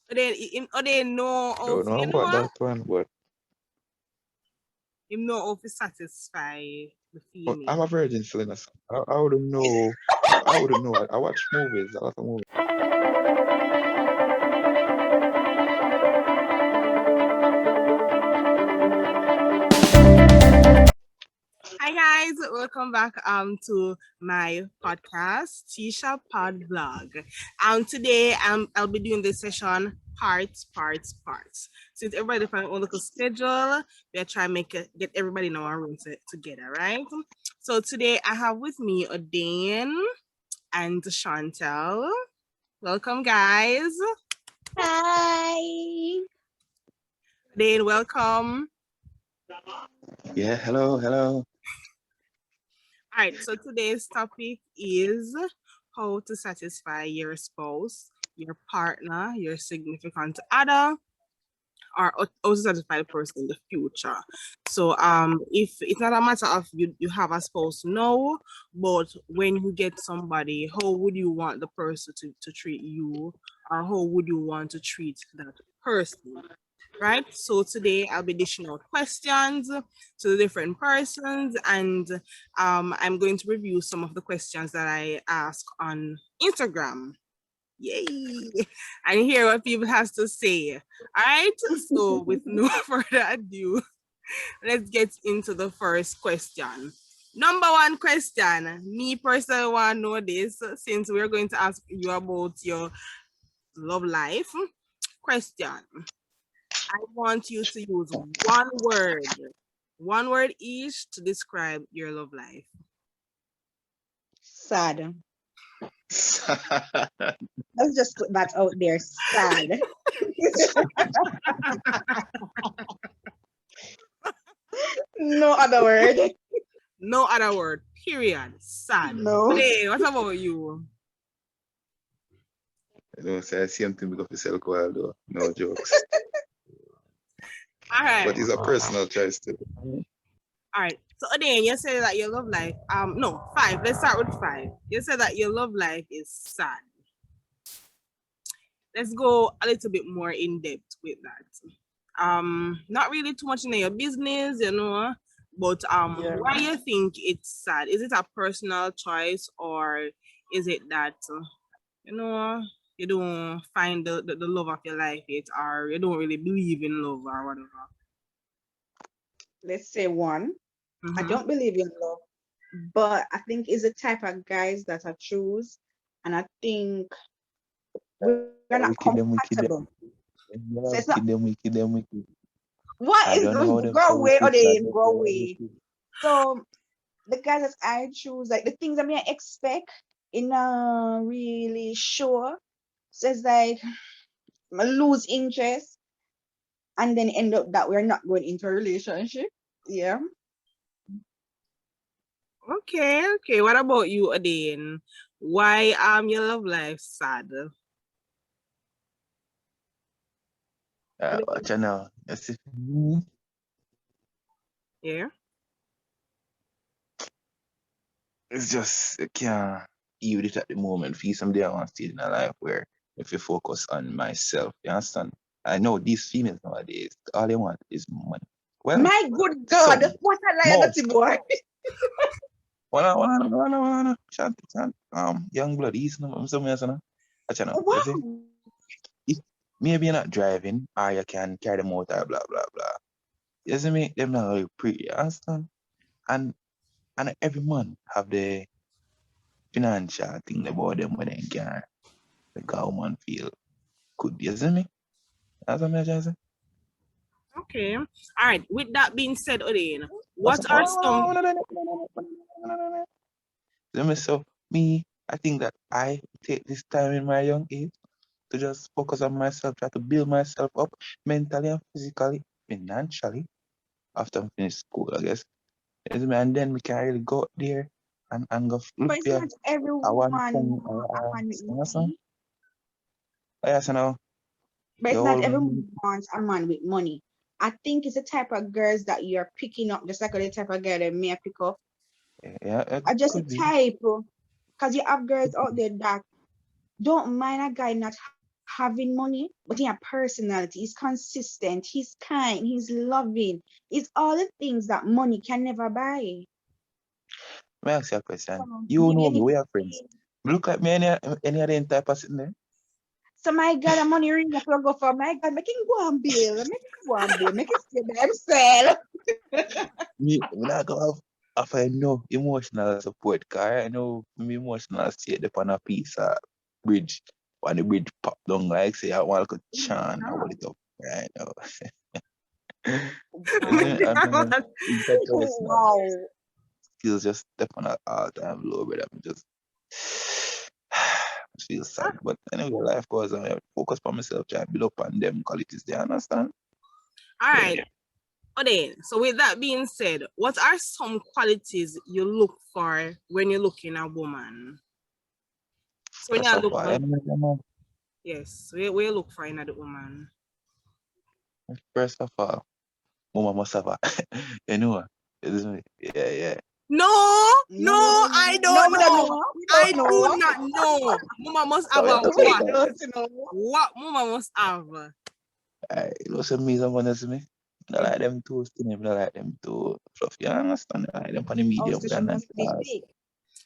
Then know I of don't know you about know that one, but him know how to satisfy the I'm female. a virgin still in a song. I wouldn't know. I wouldn't know. I watch movies, a lot of movies. Hi guys, welcome back to my podcast, Tisha Pod Blog. Today I'll be doing this session parts. Since everybody find a local schedule, we're trying to get everybody in our room together, right? So today I have with me Odane and Chantel. Welcome guys. Hi. Odane, welcome. Yeah, hello, hello. All right, so today's topic is how to satisfy your spouse, your partner, your significant other, or how to satisfy the person in the future. So if it's not a matter of you have a spouse now, but when you get somebody, how would you want the person to treat you, or how would you want to treat that person? Right? So today I'll be dishing out questions to the different persons, and I'm going to review some of the questions that I ask on Instagram. Yay! And hear what people has to say. All right. So with no further ado, let's get into the first question. Number one question. Me personally want to know this since we're going to ask you about your love life. Question. I want you to use one word each to describe your love life. Sad. Let's just put that out there. Sad. No other word. No other word. Period. Sad. No. Hey, what about you? I don't say the same thing because we sell coil though. No jokes. All right. But it's a personal choice too. All right. So then you say that your love life, no, five. Let's start with five. You said that your love life is sad. Let's go a little bit more in depth with that. Not really too much in your business, but Yeah. why you think it's sad? Is it a personal choice, or is it that you know you don't find the love of your life yet, or you don't really believe in love or whatever? Let's say one. I Mm-hmm. don't believe in love, but I think it's the type of guys that I choose, and I think we're not Wicked compatible. them. So it's Yeah, not. wicked them, wicked. What I is don't know how them go so away or wicked, but they they go are away? wicked. So the guys that I choose, like the things I may expect in a really sure. So it's like I lose interest and then end up that we're not going into a relationship. Yeah. Okay. What about you, Adine? Why your love life sad? Watch out now. You see, me, Yeah. it's just I can't deal with it at the moment. Feel someday I want to stage in a life where if you focus on myself, you understand? I know these females nowadays, all they want is money. Well, My good God, some what a most. liability boy. Shant, young blood, he's no, some yes, no. Watch out now. You see, Wow. if maybe you're not driving, or you can carry the motor, blah blah blah. You see me? Them not really pretty, you understand? And and every man have the financial thing about them when they can make a woman feel good. You see me? That's what I'm trying to say. Okay. All right. With that being said, Odin, What's what up? are some Let me so me, I think that I take this time in my young age to just focus on myself, try to build myself up mentally and physically, financially after I finish school, I guess. You see me? And then we can really go out there and go look But it's for not every a one woman thing want a man with awesome. money. Yes, you know, But the it's not whole every woman wants a man with money. I think it's the type of girls that you're picking up, just like the type of girl that may pick up. yeah, it Are just a could be. type. Because you have girls out there that don't mind a guy not having money, but he have personality. He's consistent. He's kind. He's loving. It's all the things that money can never buy. May I ask you a question? So You maybe know I me, need we to are friends. see. Look like me any of them type of sitting there. So my God, I'm money ring up to go for my God, make him go and bill. Make him go and bill. Make him stay by himself. Me not go have no emotional support, car. I know me emotional state upon a piece of bridge. When the bridge pop down like say I want to chant I hold No. it up right now. Wow. I mean, interpersonal Wow. skills just step on an all time low, but I'm just I feel sad. But anyway, life goes on. I focus on myself, try to build up on them qualities they understand. All Yeah, right. Okay, so with that being said, what are some qualities you look for when you're looking at a woman? So when first you of look all, for, yes, we look for in a woman. first of all, woman must have a you know, isn't it? Yeah. No, no, No, I no, don't we don't know. know. We I don't do know. not know. Mama must So have we a have to We check what? that. don't know. What mama must have? You know, some me someone else me. I like them too skinny, but I like them too fluffy. You understand? I like them on the Oh, medium so with she a nice must be ass. thick.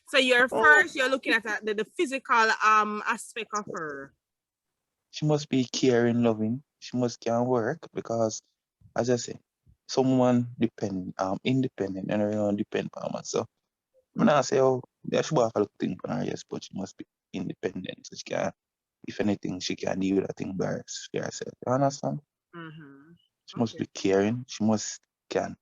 So you're Oh, first, you're looking at the physical aspect of her. she must be caring, loving. She must can work because, as I say, someone independent and I don't depend on myself. So I'm not say oh yeah, she have a little thing for her, yes, but she must be independent. So she can if anything she can deal with that thing by herself. You understand? Mm-hmm. She must Okay. be caring, she must can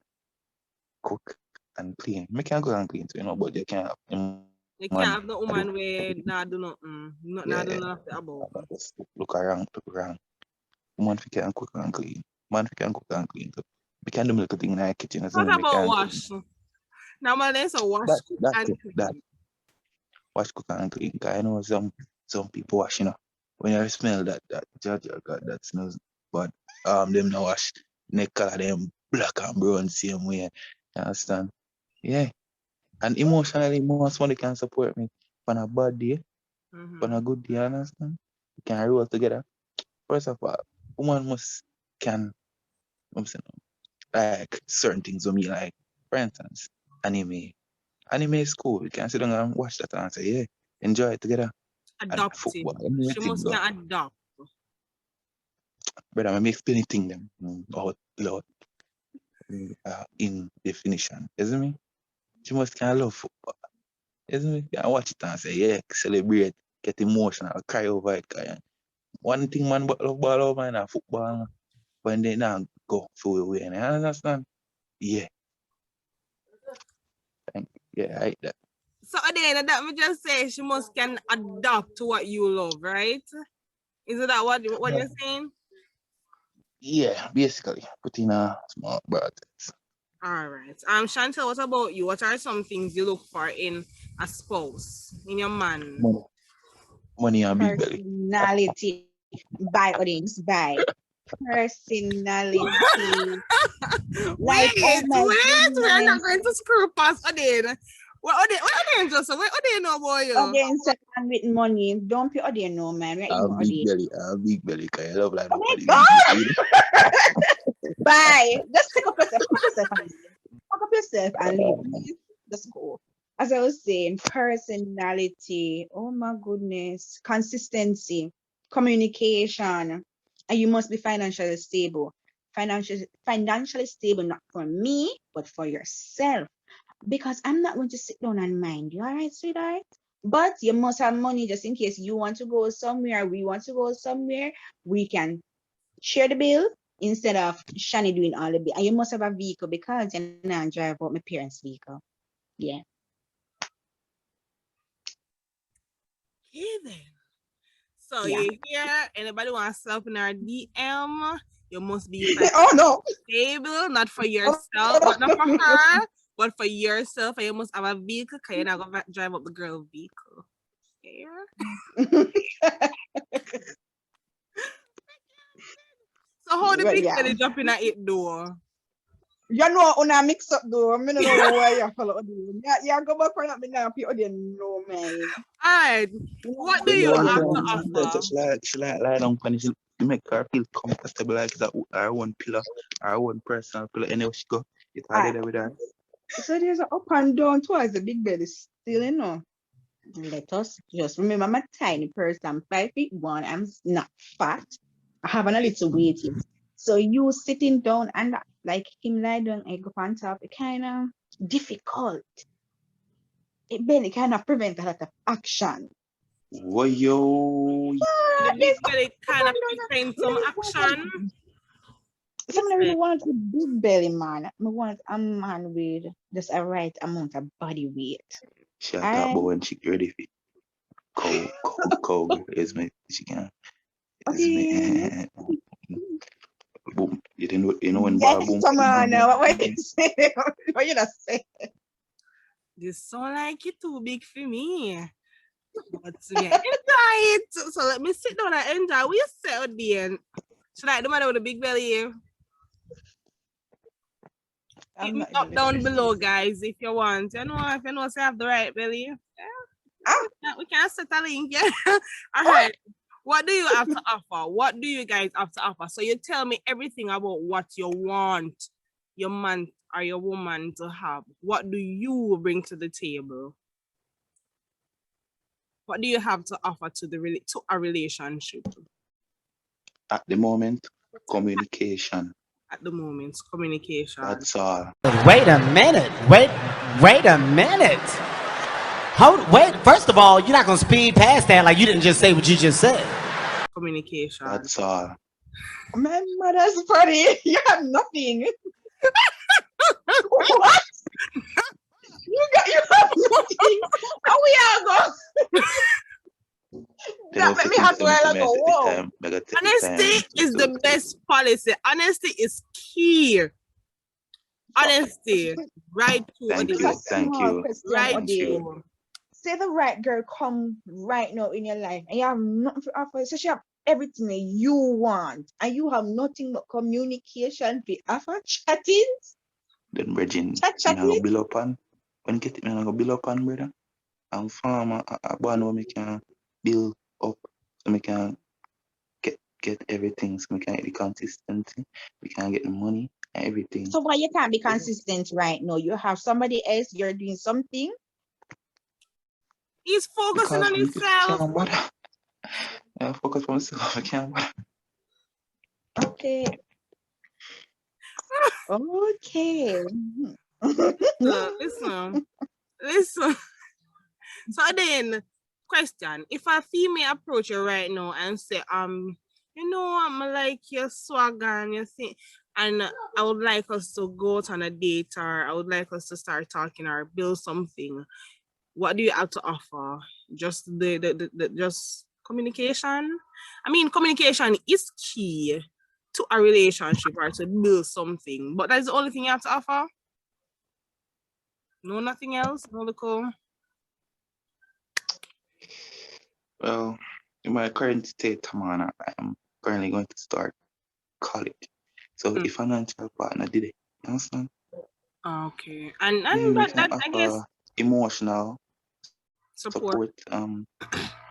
cook and clean. Me can cook and clean too, but you can't have the man You I can't do have no woman where nah do nothing, yeah, nah do nothing about. just look around, woman fi can cook and clean. Man fi can cook and clean too. We can do little thing in the kitchen as What well, me about can clean. wash? Normally it's a wash, That cook, that's and it. That clean. wash cook and clean. 'Cause I know some people wash, when you smell that judge got that smells but them no wash neck color them black and brown same way. You understand? Yeah. And emotionally most somebody can support me on a bad day, on Mm-hmm. a good day, you understand? We can roll together. First of all, woman must can I'm saying like certain things with me like for instance, anime. Anime is cool. We can sit down and watch that and say, yeah, enjoy it together. And Adopted. football, She anything must go. can adopt. But I make anything them out loud in definition. Isn't me? She must can love football. Isn't me? Can watch it and say, yeah, celebrate, get emotional, cry over it. One thing man but love ball over and football when they now go through away. And I understand? Yeah. Thank you. Yeah, I like that. So then that me just say she must can adapt to what you love, right? Is it that what you're saying? Yeah, basically. Put in a small brackets. All right. Chantel, what about you? What are some things you look for in a spouse, in your man? Money. Money and big belly. Personality. Bye, audience. Bye. Personality. Like, oh Wait, my we're not goodness. going to screw past Odin. What Odin just what Odin know about you? Audience man with money. Don't pay audience no man. We're ignore audience. I have big belly, cause I love like Oh my nobody big God. belly. Bye. Just pick up yourself. Pick up yourself and leave. Pick up yourself and leave, please. Just go. As I was saying, personality. Oh my goodness. Consistency, communication, and you must be financially stable. Financially stable, not for me, but for yourself. Because I'm not going to sit down and mind you, all right, sweetheart? But you must have money just in case you want to go somewhere, we want to go somewhere. We can share the bill instead of Shani doing all the bill. And you must have a vehicle because you know drive out my parents' vehicle. Yeah. Okay then. So Yeah. you hear anybody wants to help in our DM? You must be Oh no. stable, not for Oh, yourself, not for her, but for yourself. And you must have a vehicle because you're not gonna drive up the girl vehicle. Yeah. So how the well, big yeah. belly jumping at it door? You know, when I mix up though, I don't know why you follow the. Yeah, go back on me now. People didn't know, man. Alright. You know, What do When I'm you you want have telling to to you. offer? she like lie down and she make her feel comfortable like that our one pillar, our one personal pillar. Anyway, she go, it had Alright. it with her. So there's an up and down towards the big belly still, you know. Let us just remember I'm a tiny person. I'm 5'1". I'm not fat. I have a little weight. Here. So you sitting down and like him lie down and go on top, it kind of difficult. It barely kind of prevent a lot of action. Whoa, yo, The There's big belly up kind of and prevent down. some action. Some really want a big belly man. I want a man with just a right amount of body weight. she a talk I about when she ready for cow is me, she can, is me, boom. You know when bar yes, boom, come on now. What you boom. say? What you not say? This sound like it too big for me. But me I enjoy it. So let me sit down and enjoy. We settle there. Should I do man with the big belly? Hit I'm me not up even down listening. below, guys, if you want. You know, if you know, say I have the right belly. Ah, We can set a link. Yeah. All right. What do you have to offer? What do you guys have to offer? So you tell me everything about what you want your man or your woman to have. What do you bring to the table? What do you have to offer to to a relationship At the moment, communication. at the moment? Communication. That's all. Wait a minute. Wait a minute. Wait. First of all, you're not gonna speed past that like you didn't just say what you just said. Communication. That's all. my mother's funny. You have nothing. What? You have nothing. How we are go? That make me have to like go, whoa. Honesty is the best policy. Honesty is key. Honesty. Right to Thank It's you, a audience. thank small you, question, Right thank Ode. you. to. Say the right girl come right now in your life and you have nothing to offer. So she have everything that you want and you have nothing but communication to offer. Chatting. Then Virgin, me Chatting. go build up on. When get it, me go build up on, brother. I'm from a band where me can build up, so me can get everything, so me can get the consistency, we can get the money and everything. So why you can't be consistent right now? You have somebody else, you're doing something. He's focusing Because on I himself. can't bother. I focus on myself, I can't bother. Okay. Okay. Listen. So then, question: if a female approach you right now and say, you know, I'm like your swag and your thing, and I would like us to go out on a date, or I would like us to start talking or build something. What do you have to offer? Just the just communication. I mean, communication is key to a relationship or to build something, but that's the only thing you have to offer. No, nothing else. No, little. Well, in my current state, man, I am currently going to start college. So if financial partner did it, you understand? Okay, and Yeah, we can that I guess offer emotional support. support.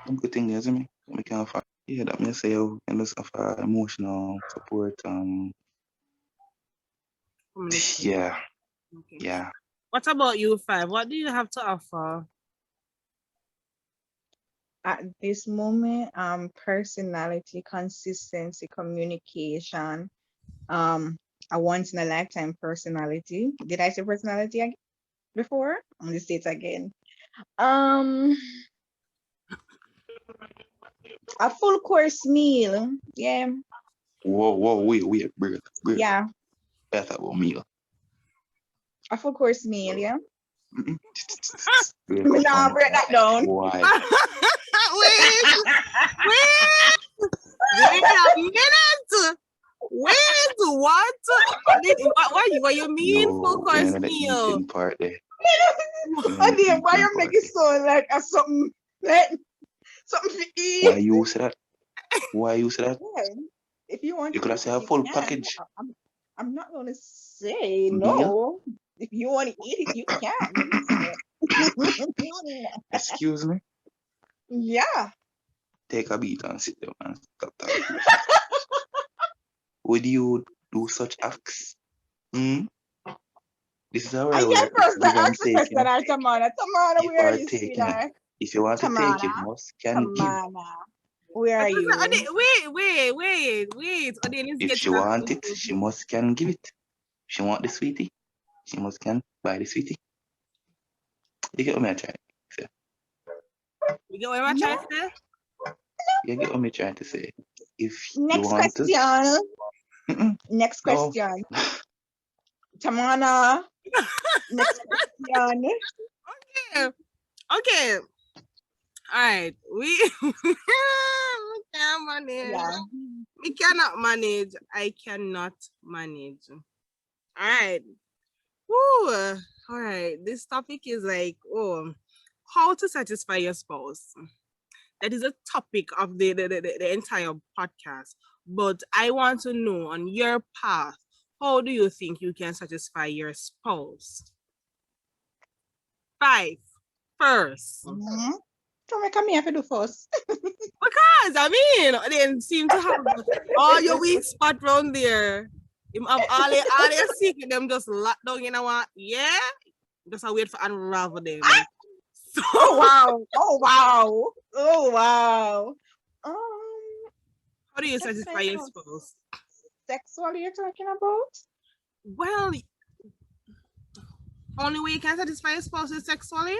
Some good thing is me. We can offer. Yeah, that means say you can just offer emotional support. Communication. Yeah, Okay. yeah. What about you, Five? What do you have to offer? At this moment, personality, consistency, communication, a once in a lifetime personality. Did I say personality before? I'm gonna say it again. Um, a full course meal. Yeah, Whoa, wait, break. yeah, That's about meal. a full course meal. Yeah. Break up Nah, on break that down. why. Wait a minute. Wait, what? What you mean full No, we course ain't the meal? eating part there. I did. Why you make it so like a something like something to eat? Why you say that? Why you say that? Yeah. If you want You to could have eat said it, a you full can. package. I'm not gonna say Deal? no. If you want to eat it, you can. Excuse me? Yeah. Take a beat and sit down and stop talking. Would you do such acts? Hmm? This is how I I get work. first to Give and ask the take, you question, know. or Tamana. Tamana, Give where are or you, take, you know. sweetheart? If you want to take, you Tamana. must can give. Tamana. Where are But you? wait. Odin is If she getting a want it, little. she must can give it. If she want the sweetie, she must can buy the sweetie. You get what me trying to say? You get what I'm No. trying to say? You get what me trying to say? If you Next want to, question. mm-mm, Next no. question. Tamana. Next question. Okay. Okay. All right. We can't manage. Yeah. We cannot manage. I cannot manage. All right. Woo. All right. This topic is like, how to satisfy your spouse. That is a topic of the entire podcast. But I want to know on your path, how do you think you can satisfy your spouse? 5 first. Mm-hmm. So me come here to do first. Because I mean, they seem to have all your weak spot round there. Him have all your secret, them just locked down, you know what? Yeah. Just a wait for unravel them. So Oh wow. Oh wow. Oh wow. how do you That's satisfy kind your of spouse? sexual you're talking about? Well, only way you can satisfy your spouse is sexually.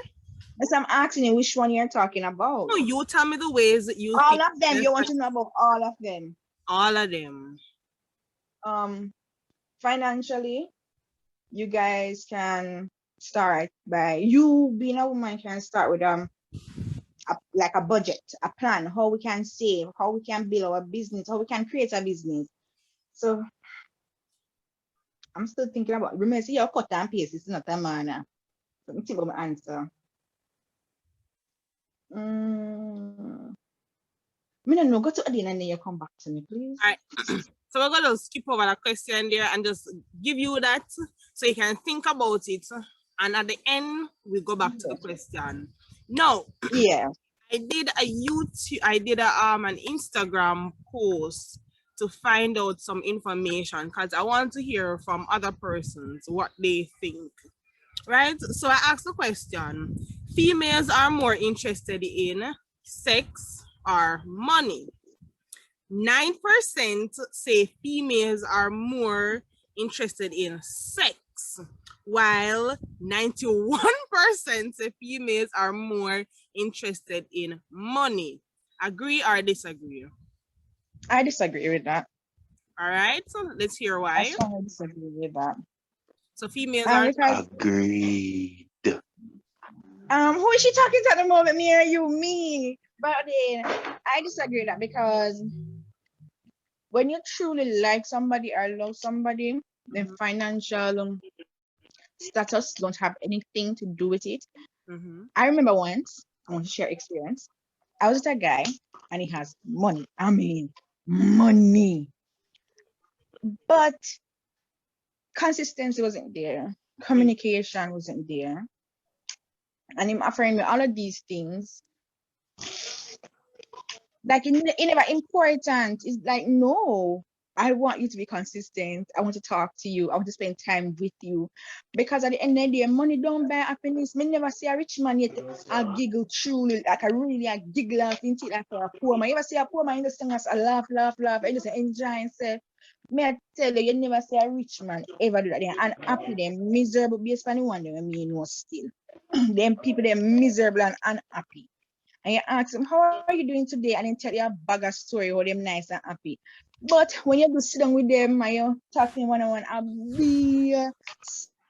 Yes, I'm asking you which one you're talking about. No, you tell me the ways that you All think of them. you You can want to know about all of them. all of them. Financially, you guys can start by you being a woman can start with like a budget, a plan, how we can save, how we can build our business, how we can create a business. So I'm still thinking about remember see your cut and paste, it's not a man. Let me think about my answer. Me no know, go to Adina and then you come back to me, please. All right. So we're gonna skip over that question there and just give you that so you can think about it. And at the end, we go back to the question. No, Yeah. I did an Instagram post to find out some information because I want to hear from other persons what they think. Right? So I asked the question: females are more interested in sex or money? 9% say females are more interested in sex, while 91% say females are more interested in money. Agree or disagree? I disagree with that. All right, so let's hear I why. strongly disagree with that. So females are Because Agreed. who is she talking to at the moment? Me or you? Me. But then I disagree with that because when you truly like somebody or love somebody, then financial status don't have anything to do with it. I remember once, I want to share experience. I was with a guy and he has money. I mean, money. But consistency wasn't there. Communication wasn't there. And him offering me all of these things. Like it never important. It's like, no, I want you to be consistent. I want to talk to you. I want to spend time with you. Because at the end of the day, money don't buy happiness. Me never see a rich man yet. I giggle truly, like I really I giggle laugh into it like for a poor man. You ever see a poor man in the sing us a laugh, and just enjoy himself. May I tell you, you never see a rich man ever do that. They're unhappy, they're miserable based on the one they mean was still. Them people they're miserable and unhappy. And you ask them, how are you doing today? And then tell you a bag of story how them nice and happy. But when you do sit down with them and you talking one-on-one, a big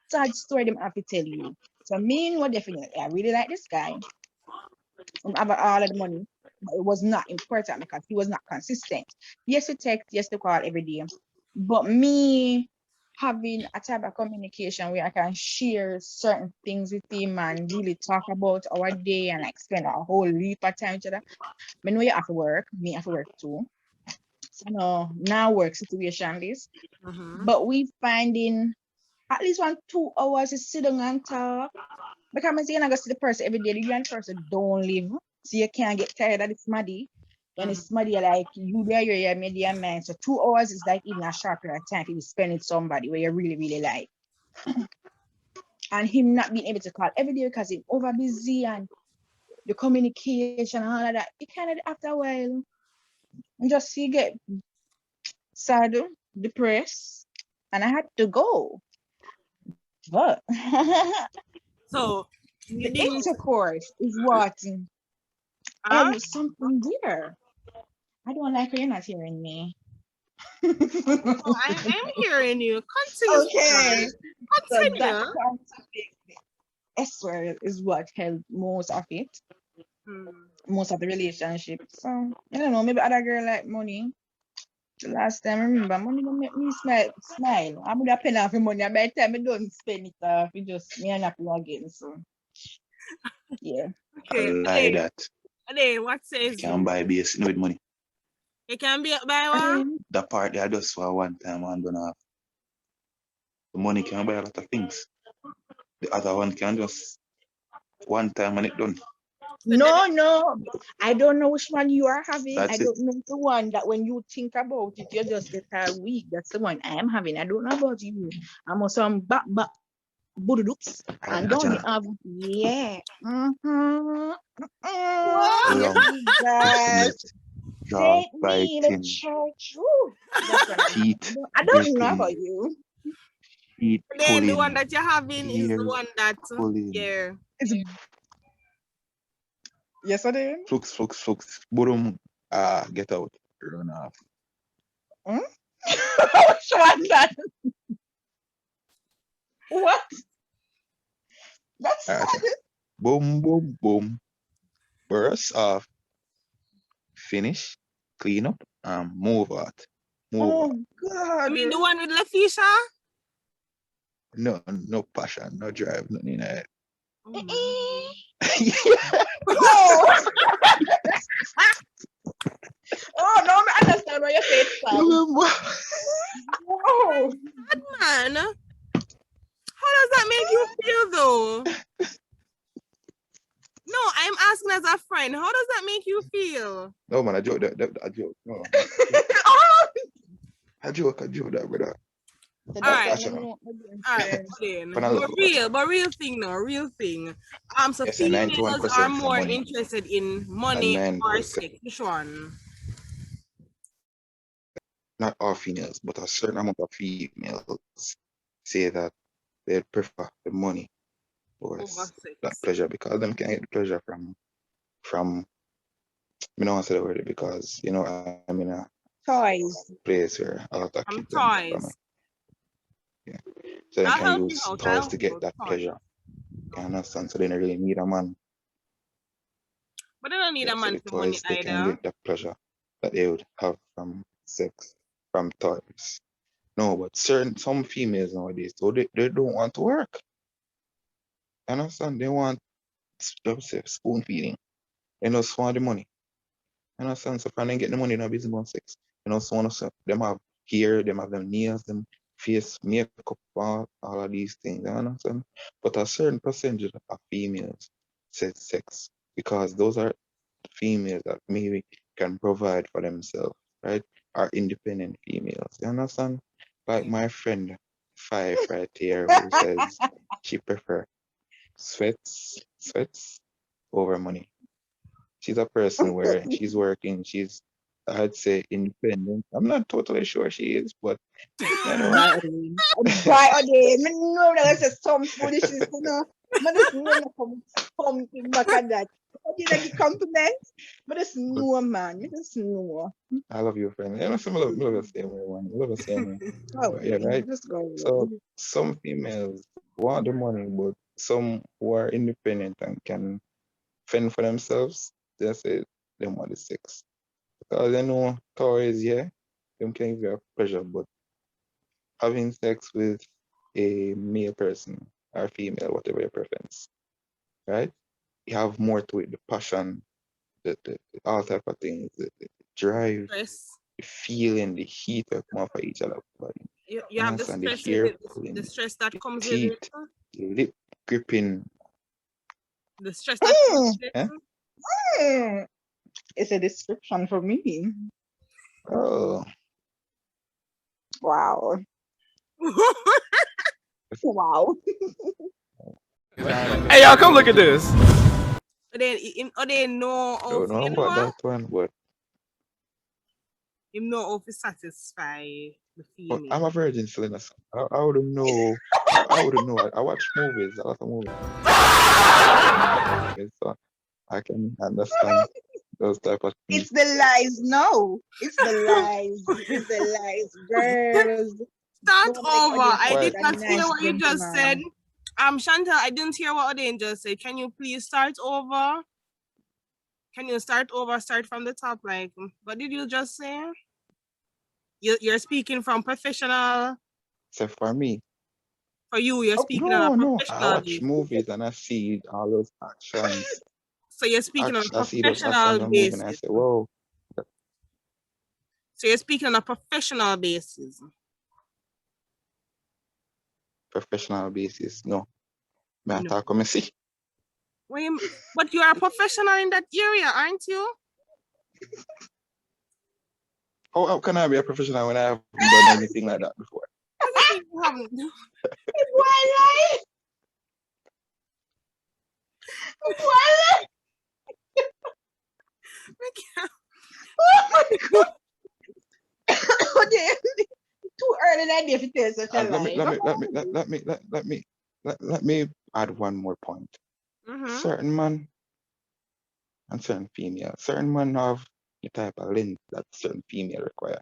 sad story them have to tell you. So me, what definitely, I really like this guy. Have all of the money, but it was not important because he was not consistent. Yes, to text, yes, to call every day. But me having a type of communication where I can share certain things with him and really talk about our day and like spend a whole heap of time together. I know you have to work, me have to work too. now work situation this. Mm-hmm. But we finding at least 2 hours to sit down and talk. Because I'm saying I go see the person every day. The grand person don't live. So you can't get tired of the smaddy. When it's smaddy, like you there, you're made your mind. So 2 hours is like even a short period of time if you spend with somebody where you really, really like. And him not being able to call every day because he's over busy and the communication and all of that. It kind of after a while, you just see get sad, depressed, and I had to go. But So the you didn't. intercourse is what Huh? something there. I don't like when you're not hearing me. No, I'm hearing you. Continue, Okay. sweetheart. So that Continue. part of it, S word is what held most of it, Hmm. most of the relationship. So I don't know, maybe other girl like money. The last time I remember, money don't make me smile. I'm gonna pay off the money. And by the time I don't spend it off, it just me and happy again. So yeah. I Okay. lie that. What You says can you? buy base with money. You can be by what? Again, The part that I just for one time and don't have. The money can buy a lot of things. The other one can just one time and it done. So that, no. I don't know which one you are having. I That's it. don't know the one that when you think about it, you just get weak. That's the one I am having. I don't know about you. I'm on some back bududoops and don't Ajana, have yeah. Mm-hmm. what? Yes, long, God. intimate, jaw Take me to biting, church. Woo. That's what I'm having. teeth I don't know about gritting, you. teeth Then the one pulling, that you're having is the ears one that, pulling, yeah. It's yes, I did. flux, boom, get out, run off. Hmm? Which one that? What? That's Ajana, boom, burst off, finish, clean up, move out, move out. oh I God. mean the one with Lefisha? No passion, no drive, nothing in it. Eh-eh. Yeah. Oh, oh no, I understand what you say, Sam. Remember? Oh, Man, how does that make you feel though? No, I'm asking as a friend. How does that make you feel? No man, I joke I joke. No, oh. I joke that brother. So All that's right. why I Passion. know. All right, then. But I love passion. But real thing now, real thing. So Yes, and females are 91% for more money interested in and money men, or sex. Which one? not all females, but a certain amount of females say that they prefer the money over Over that sex. pleasure because them can get the pleasure from I don't want to say the word because I'm in a Toys. place where a lot of From kids and family. toys. Yeah. So they I'll can help you use out. I'll toys help to you get out. that Toys. pleasure. You understand? So they don't really need a man. But they don't need Yeah, a so man the for money toys they can either. get the pleasure that they would have from sex, from toys. No, but some females nowadays, so they don't want to work. You understand? They want spoon feeding. They just want the money. You understand? So when they get the money, they're busy about sex. So them have hair, them have them nails, them face makeup, all of these things. You understand? But a certain percentage of females said sex because those are females that maybe can provide for themselves, right? Are independent females. You understand? Like my friend Five right here who says she prefer sweats over money. She's a person where she's working, I'd say independent. I'm not totally sure she is, but you know, By again. I know that was some foolishness, I just know that something back at that. I did like a compliment. But just but know, man. You just know. I love you, friend. I love the same way, man. I love the same way. But yeah, Okay, right. just go. So some females want the money, but some who are independent and can fend for themselves, they say they want the sex. Because they know toys, yeah, them can give you a pleasure, but having sex with a male person or female, whatever your preference, right? You have more to it, the passion, the all type of things, the drive, Stress. feeling the heat that come off of each other body. You have the Understand the stress with hair it, the pulling, stress that the comes with it, teeth, the lip gripping. the stress that comes Mm, with Eh? mm. It's a description for me. Oh, Wow. it. Wow. man, Hey, y'all, come look at this. They know how don't to, know you know about what? that one, but You know how to satisfy the I'm a female. virgin, Selena. So I wouldn't know. I wouldn't know. I watch movies, a lot of movies, so I can understand those type of things. It's the lies. No. It's the lies. It's the lies. Girls. Start Don't make over. Odin I sound Why? did like a not hear nice what you just said. gentleman. Chantal, I didn't hear what Odin just said. Can you please start over? Can you start over? Start from the top. Like, what did you just say? You're speaking from professional. So for me, For you, you're Oh, speaking on a no. I professional watch basis. movies and I see all those actions. So you're speaking on a I see those actions professional and moving. And I basis. say, whoa, So you're speaking on a professional basis. professional basis. No, me I No. talk come see. But you are a professional in that area, aren't you? How can I be a professional when I haven't done anything like that before? What do you think you haven't? Why lie? Oh my God. Odin, too early in the day to tell such a And lie. let me add one more point. Mm-hmm. Certain man and certain female. Certain man have the type of length that certain female require.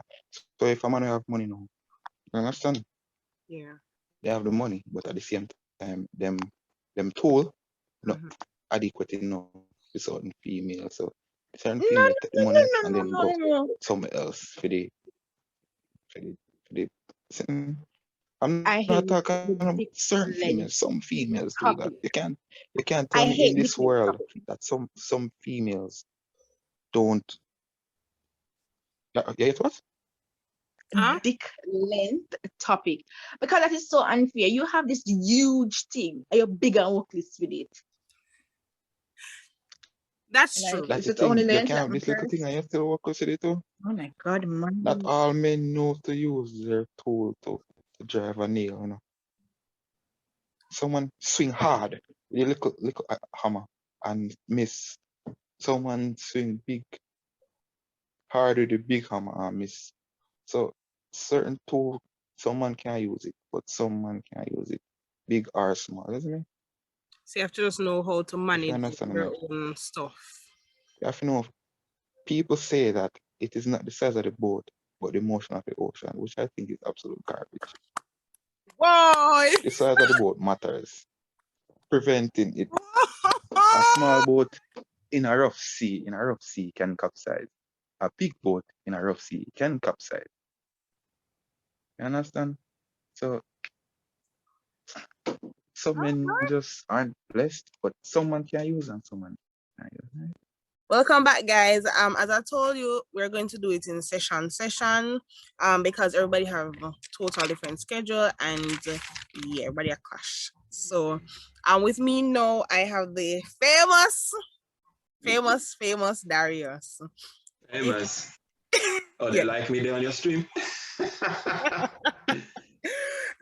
So if a man have money now, you understand? Yeah. They have the money, but at the same time, them tool not Mhm. adequate enough to certain female. So certain No, female take the no, money no, and no, then no, go no, no. somewhere else for the I'm I not hate talking about the certain females. length Some females do that. topic. You can't tell I me in hate this the world topic. that some females don't. Yeah, it what? Huh? Dick length topic, because that is so unfair. You have this huge thing and you're big and workless with it. That's Like, true. That's is the it only thing. You length can't that have this little thing matters? and you still work with it too. Oh my God, Not man. all men know to use their tool to drive a nail, you know. Someone swing hard with a little hammer and miss. Someone swing hard with a big hammer and miss. So certain tool, someone can use it, but someone can't use it. Big or small, isn't it? So you have to just know how to If you manage understand your me, own stuff. you have to know people say that it is not the size of the boat, but the motion of the ocean, which I think is absolute garbage. Boy! The size of the boat matters. Preventing it. A small boat in a rough sea, can capsize. A big boat in a rough sea can capsize. You understand? So some men just aren't blessed, but someone can use and someone can use. Right? Welcome back, guys. As I told you, we're going to do it in session, because everybody have a total different schedule and yeah, everybody a clash. So, with me now, I have the famous Darius. Famous. Oh, they Yeah. like me there on your stream?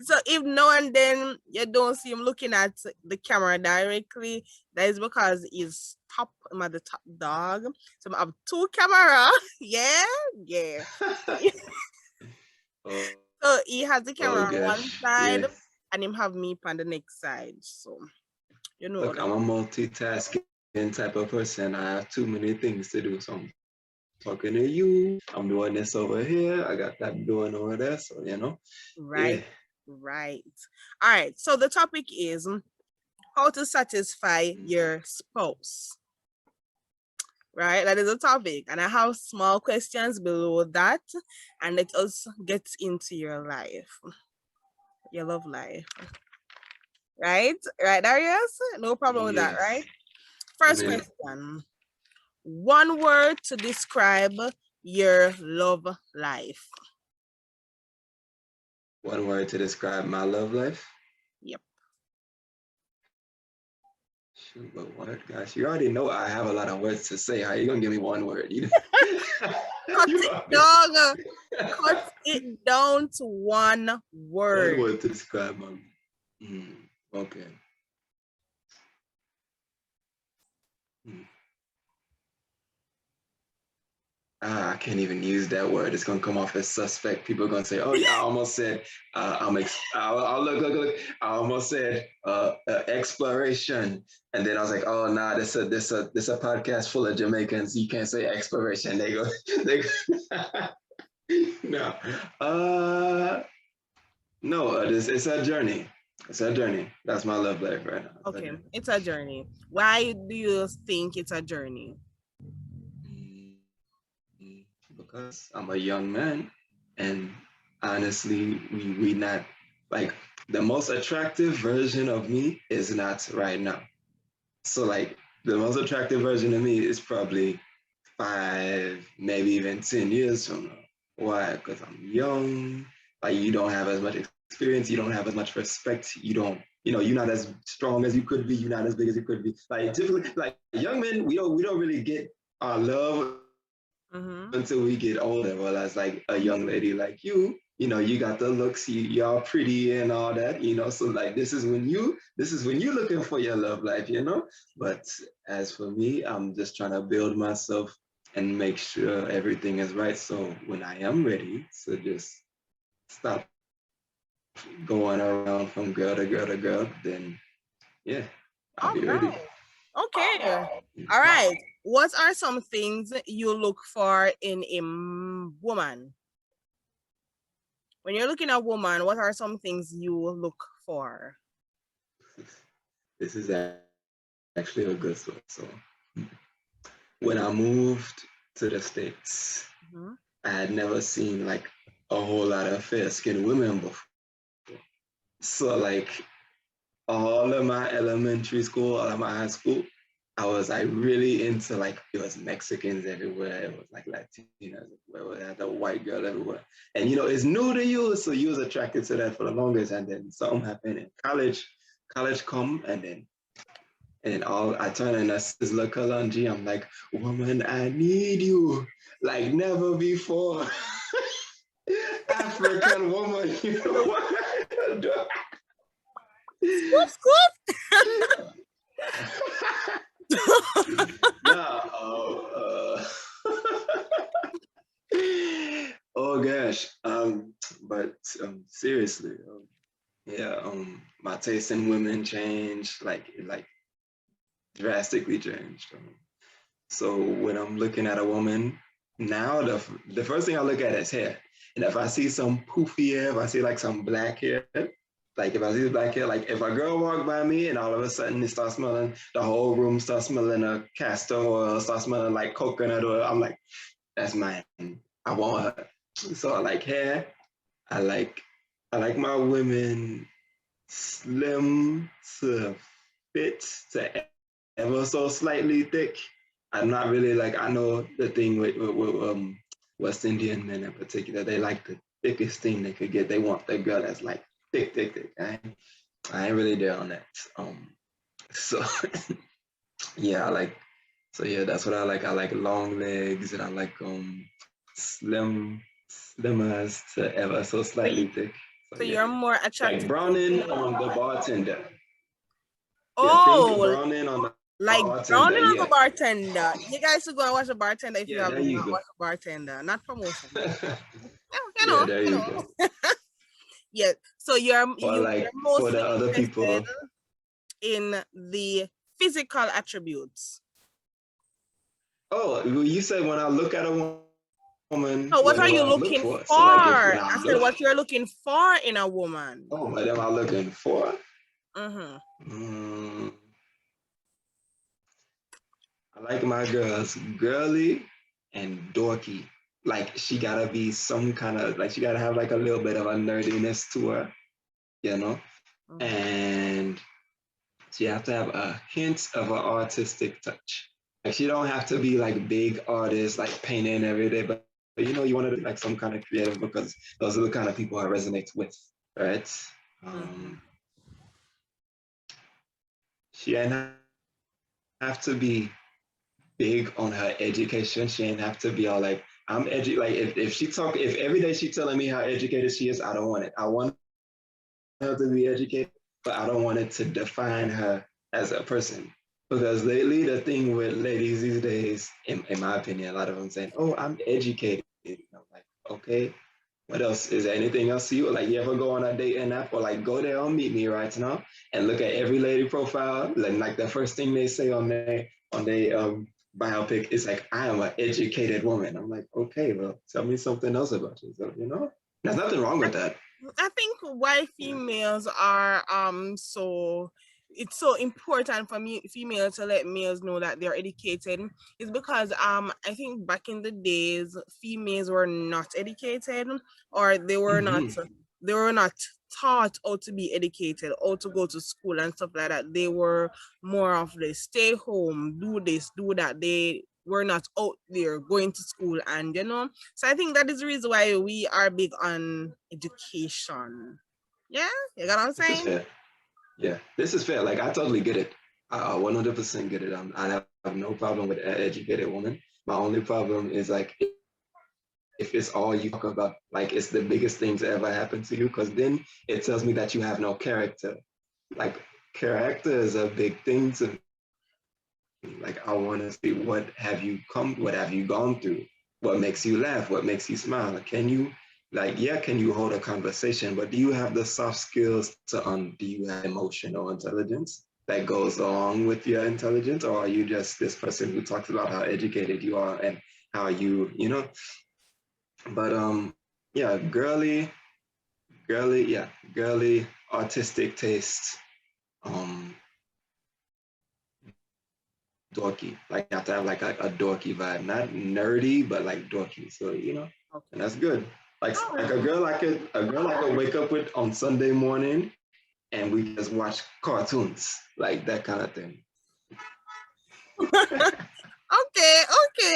So if now and then you don't see him looking at the camera directly, that is because he's I'm at the top dog. So I have two camera. Yeah. Oh, So he has the camera oh on one gosh. side Yeah. and him have me on the next side. So you know Look, that. I'm a multitasking type of person. I have too many things to do. So I'm talking to you. I'm doing this over here. I got that doing over there. So, you know. Right. Yeah. Right. All right. So the topic is how to satisfy your spouse. Right, that is a topic, and I have small questions below that, and let us get into your life, your love life. Right, Darius, no problem with that, right? Yes. First I mean, question: one word to describe your love life? One word to describe my love life. Yep. Shoot, but word, gosh, you already know I have a lot of words to say. How you gonna give me one word? You, Cut you it already- down. Cut it down to one One word. word to describe my. Okay. Hmm. I can't even use that word. It's gonna come off as suspect. People are gonna say, "Oh yeah, I almost said." I'll look. I almost said exploration, and then I was like, "Oh nah, this a podcast full of Jamaicans. You can't say exploration." They go, they go. No, no. It's a journey. It's a journey. That's my love life right now. Okay, it's a journey. Why do you think it's a journey? Because I'm a young man, and honestly, we not like the most attractive version of me is not right now. So like the most attractive version of me is probably 5, maybe even 10 years from now. Why? Because I'm young. Like you don't have as much experience. You don't have as much respect. You don't. You're not as strong as you could be. You're not as big as you could be. Like typically, like young men, we don't really get our love until we get older. Well, as like a young lady like you got the looks, y'all pretty and all that. So like this is when you looking for your love life. But as for me, I'm just trying to build myself and make sure everything is right. So when I am ready to just stop going around from girl to girl to girl, then yeah, I'll All be ready. right. Okay. All right. What are some things you look for in a woman? When you're looking at a woman, what are some things you look for? This is actually a good one. So when I moved to the States, Mhm. I had never seen like a whole lot of fair skinned women before. So like all of my elementary school, all of my high school, I was like really into like it was Mexicans everywhere, it was like Latinas everywhere, it had a white girl everywhere. And it's new to you, so you was attracted to that for the longest. And then something happened in college come and all I turn in a Sizzler Kalonji. I'm like, woman, I need you like never before. African woman, you know what? Scoop, scoop. Nah, oh gosh. But seriously, yeah, my taste in women changed, like drastically changed. So when I'm looking at a woman now, the first thing I look at is hair. And if I see some poofy hair, if I see like some black hair, like if I see black hair, like if a girl walk by me and all of a sudden it starts smelling, the whole room starts smelling of castor oil, starts smelling like coconut oil, I'm like, that's mine. I want her. So I like hair. I like my women slim to fit to ever so slightly thick. I'm not really like I know the thing with West Indian men in particular. They like the thickest thing they could get. They want the girl that's like thick, thick, thick. I ain't really there on that. So yeah, that's what I like. I like long legs and I like slimmer to ever so slightly thick. So Yeah, you're more like attracted browning to on the bartender. Yeah, think oh, browning on the like bartender. drowning on the Yeah, bartender. You guys should go and watch the bartender if you yeah, have there not you go. watched the bartender. Not promotion. Yeah, Yeah, there you go. Yeah. So you're Or you're like for mostly the other interested people, in the physical attributes. oh, well, you said when I look at a woman, So what what are do you I look looking for? for? So like if when I I'm said looking, what you're looking for in a woman. oh, what am I looking for? Mm-hmm. Mm, I like my girls girly and dorky. Like she gotta be some kind of like she gotta have like a little bit of a nerdiness to her, you know, Mm-hmm. and she have to have a hint of an artistic touch. Like she don't have to be like big artist, like painting every day, but you want to do like some kind of creative because those are the kind of people I resonate with, right? Mhm. She ain't have to be big on her education. She ain't have to be all like, like if every day she telling me how educated she is, I don't want it. I want her to be educated, but I don't want it to define her as a person. Because lately, the thing with ladies these days, in my opinion, a lot of them saying, "Oh, I'm educated." I'm like, okay, what else? Is there anything else to you? Like, you ever go on a dating app or like go there on Meet Me right now and look at every lady profile? Like the first thing they say on their biopic is like, "I am an educated woman." I'm like, okay, well, tell me something else about you. So, there's nothing wrong with that. I think why females are so it's so important for me females to let males know that they're educated is because I think back in the days females were not educated, or Mm-hmm. they were not taught how to be educated, how to go to school and stuff like that. They were more of the stay home, do this, do that. They were not out there going to school, and so I think that is the reason why we are big on education. Yeah, you got what I'm This is saying? fair. Yeah, this is fair. Like, I totally get it. I 100% get it. I have no problem with an educated woman. My only problem is like if it's all you talk about, like it's the biggest thing to ever happen to you, because then it tells me that you have no character. Like, character is a big thing to me. Like, I want to see what have you gone through? What makes you laugh? What makes you smile? Can you, like, yeah, can you hold a conversation? But do you have the soft skills do you have emotional intelligence that goes along with your intelligence? Or are you just this person who talks about how educated you are and how but yeah, girly, artistic taste, um, dorky. Like, you have to have like a dorky vibe, not nerdy, but like dorky. So and Okay. that's good. All Like right. a girl I could wake up with on Sunday morning, and we just watch cartoons, like that kind of thing. Okay,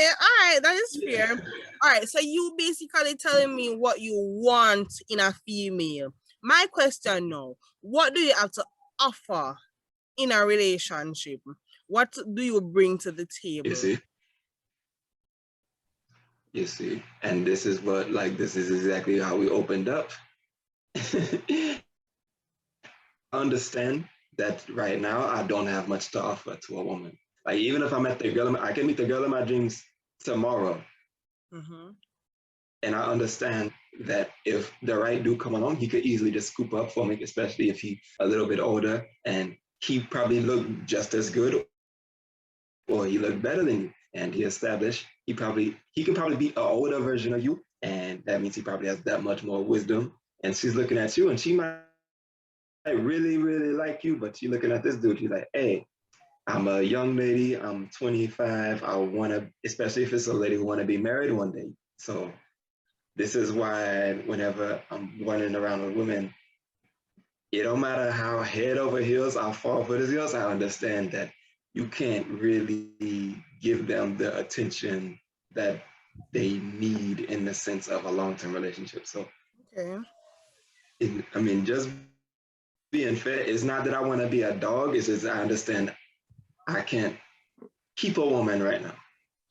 all right, that is Yeah. fair. All right, so you basically telling me what you want in a female. My question now, what do you have to offer in a relationship? What do you bring to the You table? see, and this is exactly how we opened up. Understand that right now I don't have much to offer to a woman. Like, even if I met the girl, I can meet the girl of my dreams tomorrow, Mm-hmm. and I understand that if the right dude come along, he could easily just scoop up for me, especially if he a little bit older, and he probably look just as good or he look better than you, and he established he could probably be an older version of you, and that means he probably has that much more wisdom. And she's looking at you, and she might really, really like you, but she's looking at this dude. She's like, hey, I'm a young lady. I'm 25. I want to, especially if it's a lady who want to be married one day. So this is why whenever I'm running around with women, it don't matter how head over heels I fall for this heels. I understand that you can't really give them the attention that they need in the sense of a long-term relationship. So, Okay. I mean, just being fair, it's not that I want to be a dog. It's just I understand I can't keep a woman right now.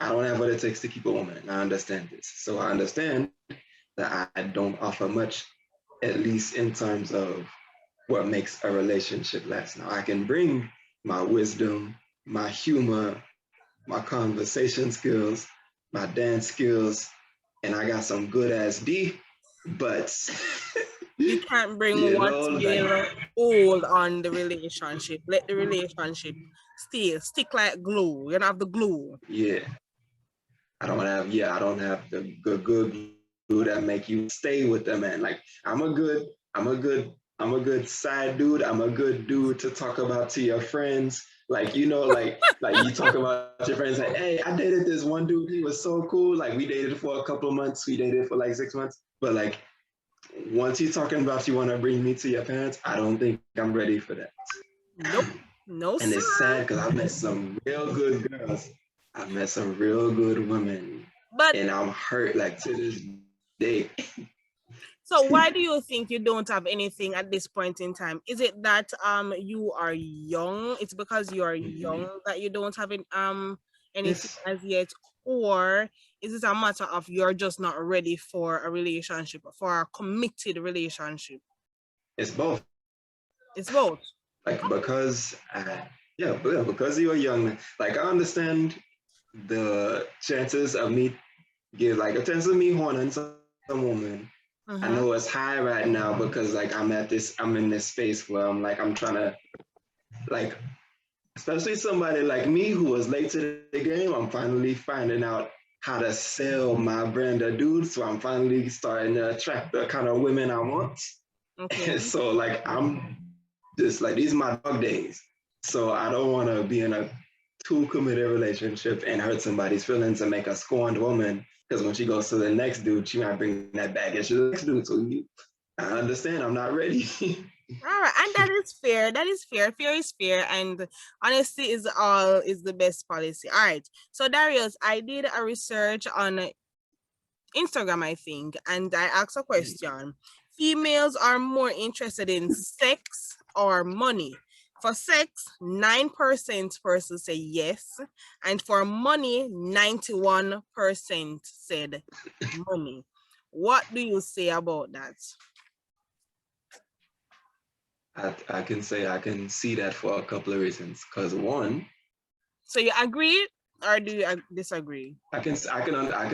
I don't have what it takes to keep a woman. I understand this. So I understand that I don't offer much, at least in terms of what makes a relationship last. Now, I can bring my wisdom, my humor, my conversation skills, my dance skills, and I got some good ass D, but You can't bring you what know, like, will hold on the relationship. Let the relationship stick like glue. You don't have the glue. yeah, I don't have the good dude that make you stay with them, man. Like, I'm a good, I'm a good side dude. I'm a good dude to talk about to your friends. Like, like you talk about your friends, like, hey, I dated this one dude. He was so cool. Like, we dated for a couple of months. We dated for like 6 months. But like, once you're talking about you want to bring me to your parents, I don't think I'm ready for that. Nope. No, And sir. it's sad because I met some real good girls. I met some real good women. But and I'm hurt like to this day. so why do you think you don't have anything at this point in time? Is it that you are young? It's because you are young that you don't have anything It's as yet, or is it a matter of you're just not ready for a relationship, for a committed relationship? it's both. It's both. Like because you're young. Like I understand the chances of me give like a chance of me horning some woman. I know it's high right now because like I'm in this space where I'm trying to like, especially somebody like me who was late to the game, I'm finally finding out how to sell my brand of dude. So I'm finally starting to attract the kind of women I want. Okay. So like I'm just like these are my dog days. So I don't want to be in a too committed relationship and hurt somebody's feelings and make a scorned woman. Because when she goes to the next dude, she might bring that baggage to the next dude. So I understand I'm not ready. All right, and that is fair. That is fair. Fair is fair, and honesty is the best policy. All right. So Darius, I did a research on Instagram, I think, and I asked a question. Females are more interested in sex or money. For sex, 9% persons say yes, and for money, 91% said money. What do you say about that? I can say I can see that for a couple of reasons. Because one, So you agree or do you disagree? I can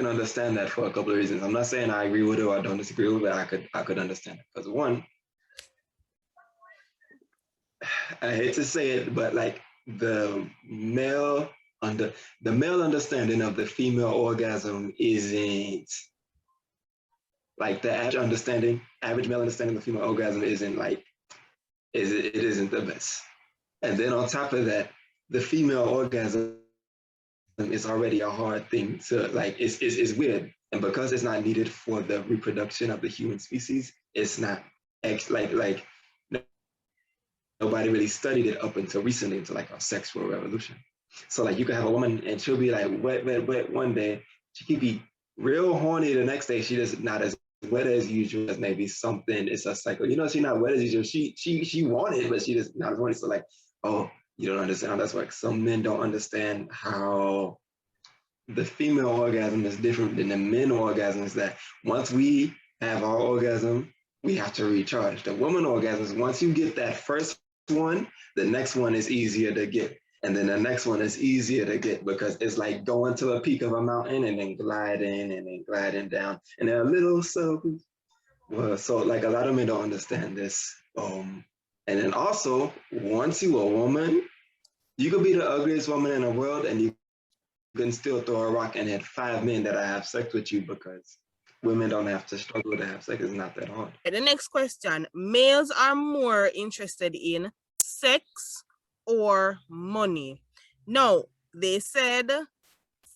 understand that for a couple of reasons. I'm not saying I agree with it or I don't disagree with it, but I could understand it. Because one, I hate to say it, but like the male the male understanding of the female orgasm isn't like the average male understanding of the female orgasm isn't like it isn't the best. And then on top of that, the female orgasm is already a hard thing to like it's weird. And because it's not needed for the reproduction of the human species, it's not like nobody really studied it up until recently, until like our sexual revolution. So like you could have a woman and she'll be like wet one day. She could be real horny the next day. She just not as wet as usual. As maybe something. It's a cycle. You know, she's not wet as usual. She wanted, but she just not as horny. So like, oh, you don't understand. That's why some men don't understand how the female orgasm is different than the men orgasms. That once we have our orgasm, we have to recharge. The woman orgasms, once you get that first one, the next one is easier to get. And then the next one is easier to get because it's like going to a peak of a mountain and then gliding down. And they're a little circles. Well, so like a lot of men don't understand this. And then also, once you a woman, you could be the ugliest woman in the world and you can still throw a rock and hit 5 men that I have sex with you because women don't have to struggle to have sex. It's not that hard. The next question, males are more interested in sex or money? No, they said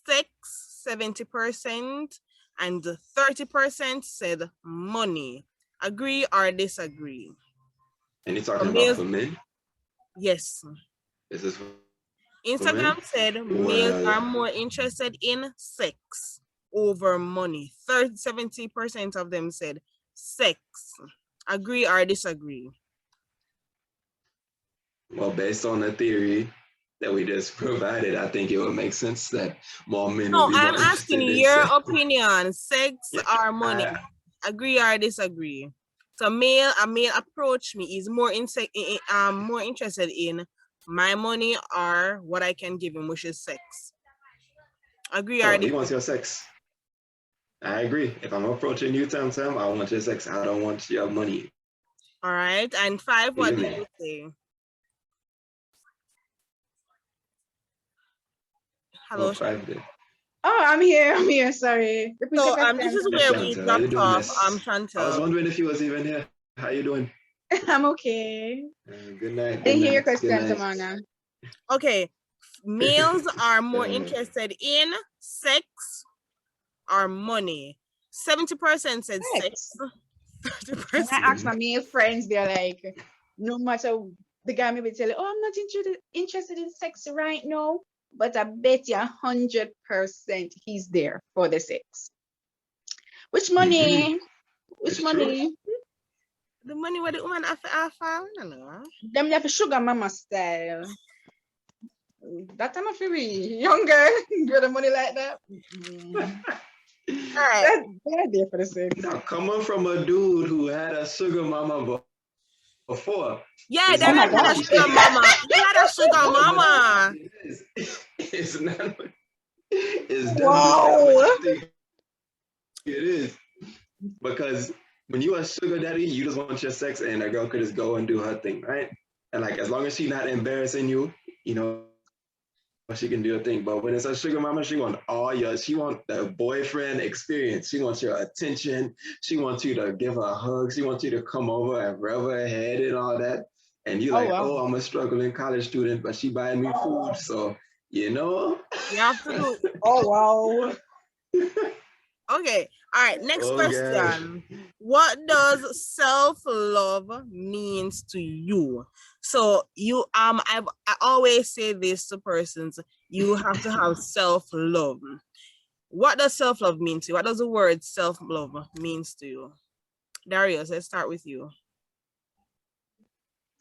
sex, 70%, and 30% said money. Agree or disagree? And you're talking about for men? Yes. Is this Instagram said males are more interested in sex over money. 70% of them said sex. Agree or disagree? Well, based on the theory that we just provided, I think it would make sense that more men would No, be I'm more asking interested in your sex. opinion. Sex or money? Agree or disagree? So a male approach me is more interested in my money or what I can give him, which is sex. Agree or he wants your sex. I agree. If I'm approaching you, Tam, I want your sex. I don't want your money. All right. And 5, what did you say? Hello. Oh, 5 did. Oh, I'm here. Sorry. Repeat So the question. this is where we Chantel, how you dropped doing, off. miss? Chantel. I was wondering if you was even here. How you doing? I'm okay. Good night. I hear your question, Tamana. Okay. Males are more interested in sex or money. 70% said sex. 30%. When I ask my male friends, they're like, no matter the guy may be telling, oh, I'm not interested in sex right now. but I bet you 100% he's there for the sex. Which money? Which It's money? The money where the woman have to offer, I don't know. Them have sugar mama style. That time I feel younger, get the money like that. All right. They're there for the sex. Now, coming from a dude who had a sugar mama before. Yeah, It's they my had a God. sugar mama. They had a sugar mama. It's not. It's definitely not Wow. what you think it is. Because when you are sugar daddy, you just want your sex, and a girl could just go and do her thing, right? And like as long as she's not embarrassing you, you know, she can do her thing. But when it's a sugar mama, she want the boyfriend experience. She wants your attention. She wants you to give her a hug. She wants you to come over and rub her head and all that. And you're like, wow. oh, I'm a struggling college student, but she buying me food. So, you know. You have to do. Oh wow. Okay. All right. Next Oh, question. What does self-love means to you? So I always say this to persons. You have to have self-love. What does self-love mean to you? What does the word self-love means to you? Darius, let's start with you.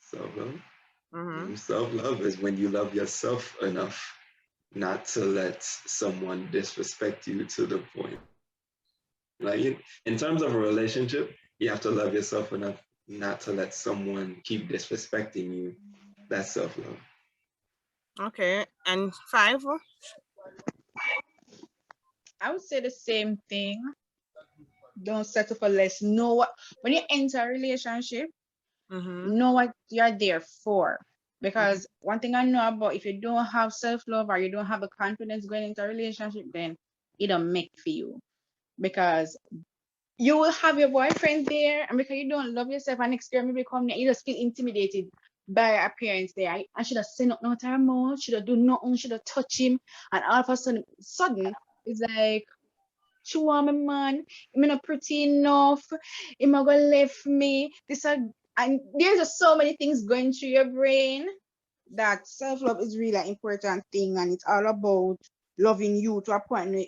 Self-love. Mm-hmm. Self-love is when you love yourself enough not to let someone disrespect you to the point. Like in terms of a relationship, you have to love yourself enough not to let someone keep disrespecting you. That's self-love. Okay. And 5? I would say the same thing. Don't settle for less. Know what when you enter a relationship, Mm-hmm. know what you're there for. Because one thing I know about if you don't have self-love or you don't have the confidence going into a relationship, then it don't make for you. Because you will have your boyfriend there, and because you don't love yourself, and next year maybe come there, you just feel intimidated by her appearance there. I should have said nothing to her mouth, should have do nothing, should have touched him, and all of a sudden it's like, she want me man, I'm not pretty enough, him not gonna left me. And there's just so many things going through your brain that self-love is really an important thing, and it's all about loving you to a point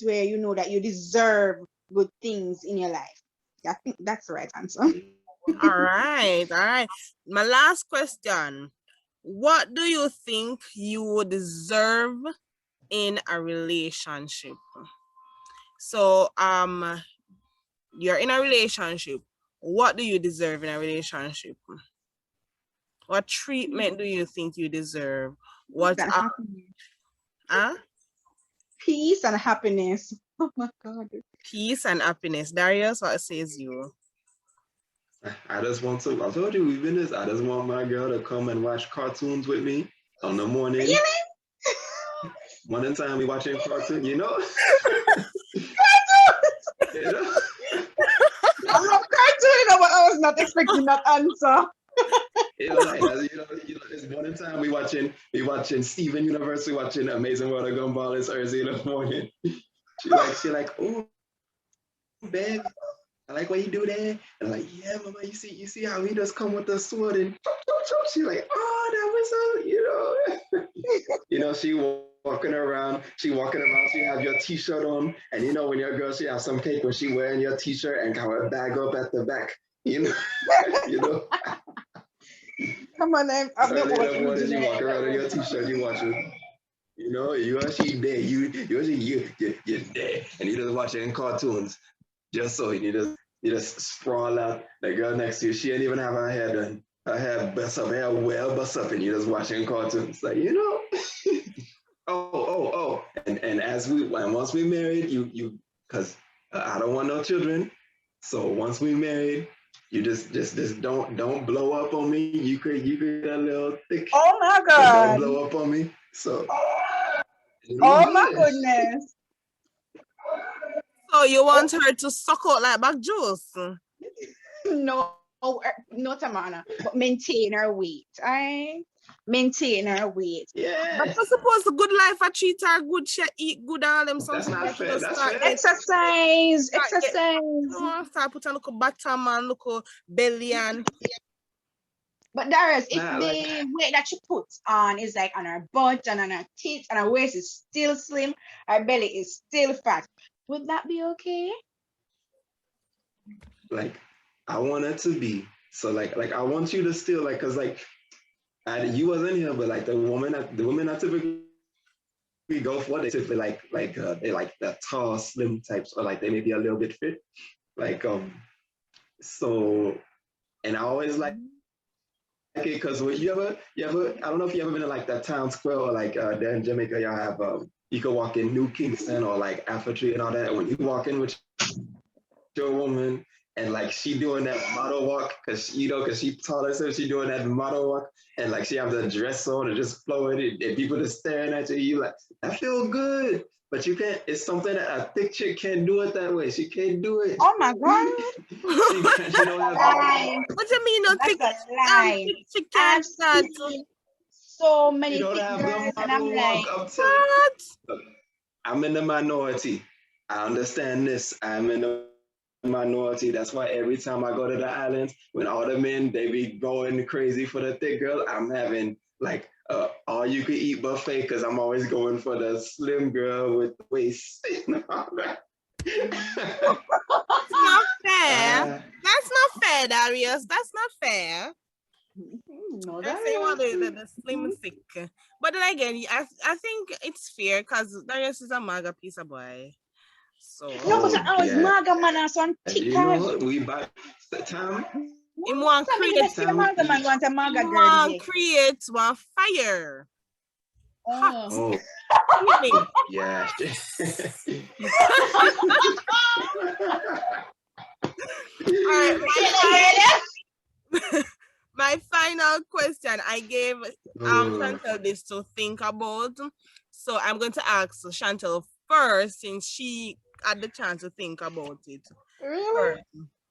where you know that you deserve good things in your life. I think that's the right answer. All right. All right. My last question. What do you think you deserve in a relationship? So, you're in a relationship. What do you deserve in a relationship? What treatment do you think you deserve? What And happiness. Peace and happiness. Oh my God. peace and happiness? Darius, what says you? I just want to, I told you we've been this. I just want my girl to come and watch cartoons with me on the morning. Really? One time we watching cartoon, you know? You know? I love cartoon, but I was not expecting that answer. This morning time we watching Steven Universe, we watching Amazing World of Gumball. It's Thursday in the morning. She like, oh, babe, I like what you do there. And I'm like, yeah, mama, you see how he just come with the sword and she like, oh, that was so, she walking around, she have your t-shirt on, and when your girl, she have some cake when she wearing your t-shirt and kind of bag up at the back, you know. Come on, I'm not watching. You walk around in your t-shirt, you watching. You actually there. You're there, and you just watching cartoons. Just so you just sprawl out. The girl next to you, she ain't even have her hair done. Her hair bust up, bust up, and you just watching cartoons. Like oh. And once we married, you because I don't want no children. So once we married, you just don't blow up on me. You could get a little thick. Oh my God! Don't blow up on me. So. Oh my goodness! So you want her to suck out like back juice? No, not Tamana, but maintain her weight. Maintain her weight. Yeah. But I suppose the good life a treat her good, she eat good and them some stuff. Exercise. Start put a little bottom and little belly and But Darius, if Nah, the like weight that she puts on is like on her butt and on her tits and her waist is still slim, her belly is still fat, would that be okay? like I want it to be. So like I want you to still like cause like you wasn't here, but like the women that typically go for they typically they like the tall, slim types, or like they may be a little bit fit. Like so and I always like it because when you ever I don't know if you ever been to like that town square or like there in Jamaica y'all have you can walk in New Kingston or like Alpha Tree and all that. And when you walk in with your woman and like she doing that model walk because because she taller, so she doing that model walk and like she have the dress on and just flowing and people just staring at you, you like that feel good. But you can't. It's something that a thick chick can't do it that way. She can't do it. Oh my God. She don't have. Lie. What do you mean? No That's thick, a lie. thick I've chicken that? seen so She many don't thick have the girls, and I'm model like, walk. I'm telling you. What? I'm in the minority. I understand this. I'm in the minority. That's why every time I go to the islands, when all the men they be going crazy for the thick girl, I'm having like all you could eat buffet because I'm always going for the slim girl with the waist. That's not fair. That's not fair, Darius. That's not fair. no, I that say you want is. the slim thick. But then again, I think it's fair because Darius is a maga piece of boy. So No, but Oh I was yeah. maga man and some And thick you know girl. what? We buy time. he want I mean, create, you see the maga man want a he maga girl want today. create one fire. Hot Oh. Oh feeling. yeah. All right, You know, hear that? my final question. I gave Oh, Chantel this to think about. So I'm going to ask Chantel first since she had the chance to think about it. Really?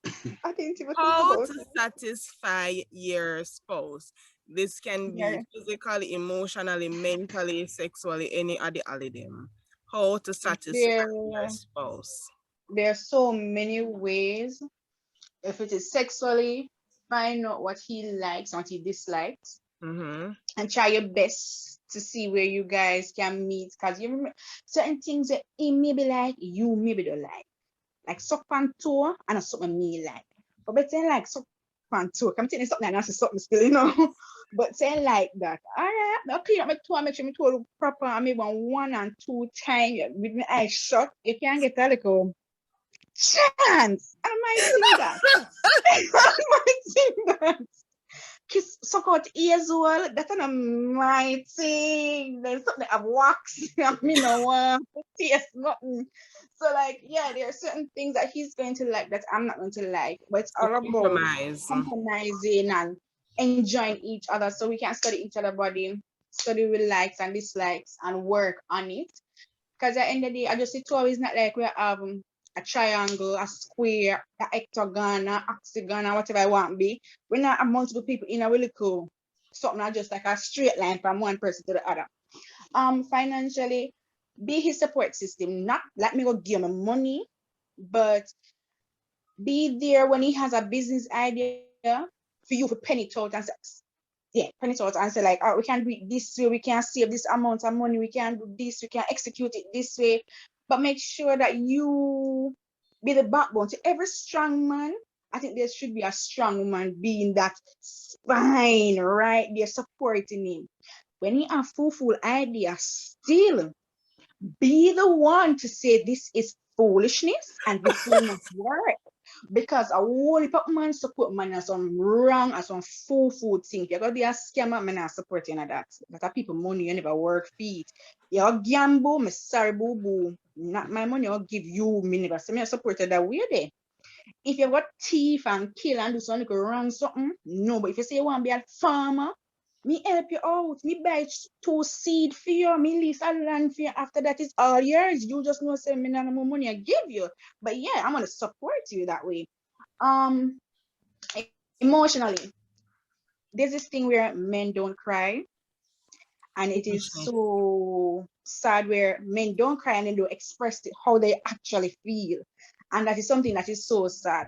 First, I didn't even think how about to it. satisfy your spouse? This can Yeah. be physically, emotionally, mentally, sexually, any of the all of them. How to satisfy There, your spouse? there are so many ways. If it is sexually, find out what he likes, what he dislikes, Mm-hmm. and try your best to see where you guys can meet. Because you remember certain things that he maybe like, you maybe don't like. Like suck on toe and a something me like. But saying like suck on toe, I'm telling you something and I say something still, you know. But saying like that, all right, I'll clean up my toe, make sure my toe look proper, and maybe one and two times with my eyes shut, you can get a little chance. I might think that. I might think that. Kiss suck out ears well, that's not my thing. There's something I've wax. I mean no one taste nothing. So like yeah, there are certain things that he's going to like that I'm not going to like. But it's To all about compromise. compromising and enjoying each other so we can study each other body, study with likes and dislikes and work on it. Because at the end of the day, I just see two is not like we have a triangle, a square, a hectagon, a octagon, or whatever I want to be. We not have multiple people in a really cool something, not just like a straight line from one person to the other. Financially, be his support system, not let me go give him money, but be there when he has a business idea for you to pen it out and say, yeah, pen it out and say like, oh, we can do it this way, we can save this amount of money, we can do this, we can execute it this way. But make sure that you be the backbone to every strong man. I think there should be a strong woman being that spine right there supporting him. When he have full idea, still be the one to say this is foolishness and this will not work. Because a whole heap of man support man as some wrong as some food thing. You're gonna be a scammer, man, not supporting that. That are people money you never work feet. You're gamble, me sorry boo boo. Not my money, I'll give you me never. So me supported that way there. If you've got thief and kill and do something wrong something, no. But if you say you want to be a farmer, me help you out. Me buy two seed for you, me lease a land for you. After that, it's all yours. You just know say me no more money I give you. But yeah, I'm gonna support you that way. Um, emotionally, there's this thing where men don't cry, and it is so sad where men don't cry and then don't express how they actually feel, and that is something that is so sad.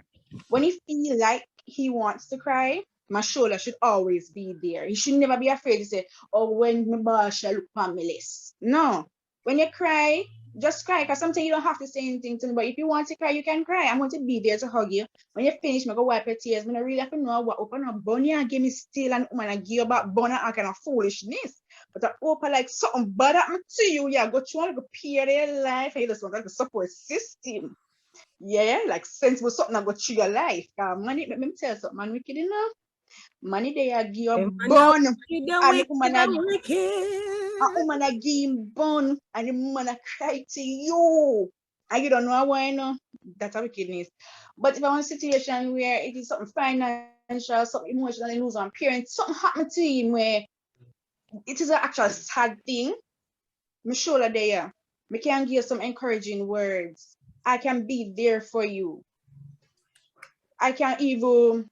When he feel like he wants to cry, My shoulder should always be there. You should never be afraid to say, oh, when my boss shall look for me list. No. When you cry, just cry. Because sometimes you don't have to say anything to me. But if you want to cry, you can cry. I'm going to be there to hug you. When you finish, I go wipe your tears. I don't really have to know what open up bunny and give me still and woman and give you back bunny and kind of foolishness. But I open like something bad happen to you. Yeah, go through like a period of life. And you just want like a support system. Yeah, like sensible something that go through your life. Money, let me tell you something, man, wicked enough. Money they are give you bun, and the woman a give him bun, and the woman a cry to you, and you don't know why, no. That's a wickedness. But if I want a situation where it is something financial, something emotional, lose on parents, something happened to him where it is an actual sad thing, me shoulder there, me can give you some encouraging words. I can be there for you. I can even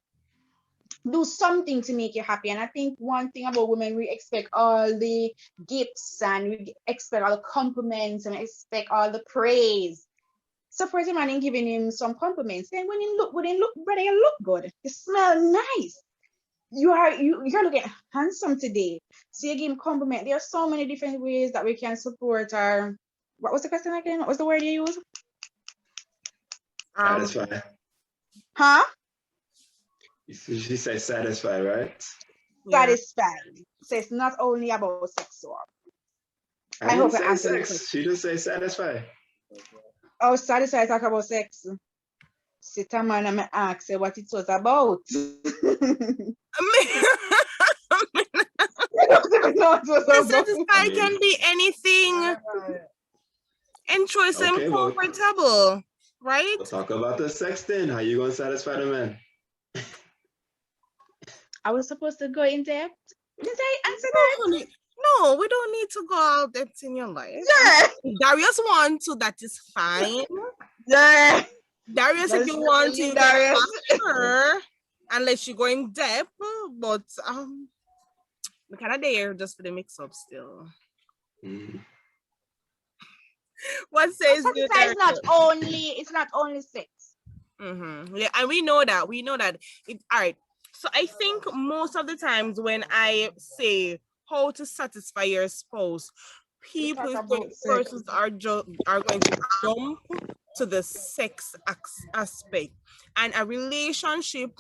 do something to make you happy. And I think one thing about women, we expect all the gifts and we expect all the compliments and expect all the praise. So for the man in giving him some compliments, then when you look good, brother, you look good. You smell nice. You're looking handsome today. So you give him compliment. There are so many different ways that we can support our, what was the question again? What was the word you used? Satisfy. Huh? She said satisfy, right? Yeah. Satisfied. So it's not only about sexual. I hope didn't I say answered the sex. She just say satisfy. Oh, satisfied talk about sex. Sit a man and me ask you what it was about. I don't even know what it was about. Satisfy can be anything. Ensure them Okay, well, comfortable, right? we'll talk about the sex then. How you gonna satisfy the man? I was supposed to go in depth. Did I answer No, that? honey. No, we don't need to go out depth in your life. Yeah. If Darius wants to, that is fine. Yeah. Darius, if you want to, you can ask her and let you go in depth. But we kind of there just for the mix up still. What says you, Satisfy is it's not only sex. Yeah, and we know that. All right. So I think most of the times when I say how to satisfy your spouse, persons are going to jump to the sex aspect, and a relationship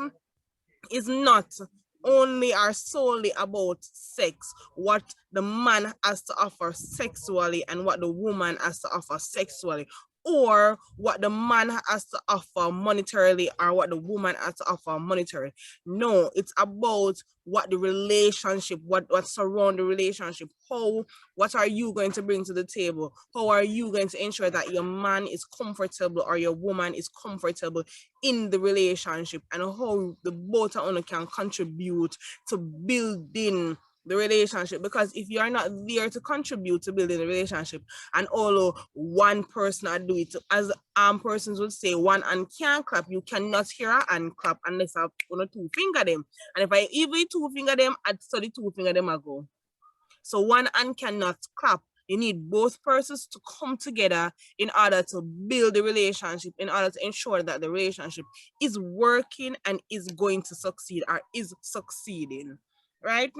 is not only or solely about sex, what the man has to offer sexually and what the woman has to offer sexually, or what the man has to offer monetarily or what the woman has to offer monetarily. No, it's about what the relationship, what surround the relationship. What are you going to bring to the table? How are you going to ensure that your man is comfortable or your woman is comfortable in the relationship, and how the both of you can contribute to building the relationship? Because if you are not there to contribute to building the relationship, and although one person I do it, as persons would say, one hand can't clap, you cannot hear a hand clap unless I one or two finger them. And if I even two finger them, I'd study two finger them ago. So one hand cannot clap. You need both persons to come together in order to build the relationship, in order to ensure that the relationship is working and is going to succeed or is succeeding, right?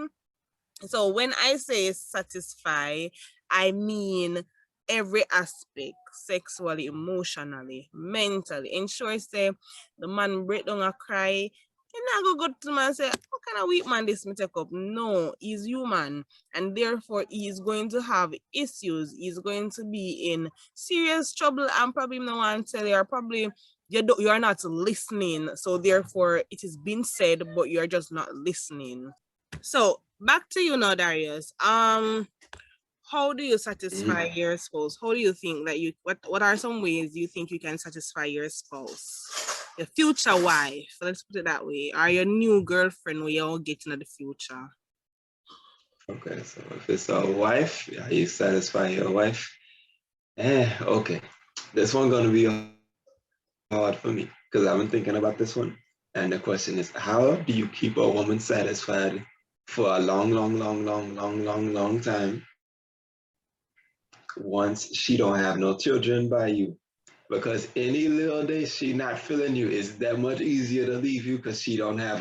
So when I say satisfy, I mean every aspect, sexually, emotionally, mentally. Ensure say the man break down a cry. You not go to the man and say, how kind of weak man this me take up? No, he's human, and therefore he is going to have issues. He's going to be in serious trouble, and probably no one tell you, or probably you are not listening. So therefore it is being said, but you're just not listening. So back to you now, Darius. How do you satisfy your spouse? How do you think that what are some ways you think you can satisfy your spouse? Your future wife, let's put it that way, or your new girlfriend where you're all getting in the future. Okay, so if it's a wife, are you satisfy your wife? Okay. This one's gonna be hard for me because I've been thinking about this one. And the question is, how do you keep a woman satisfied for a long time once she don't have no children by you? because any little day she not feeling you is that much easier to leave you because she don't have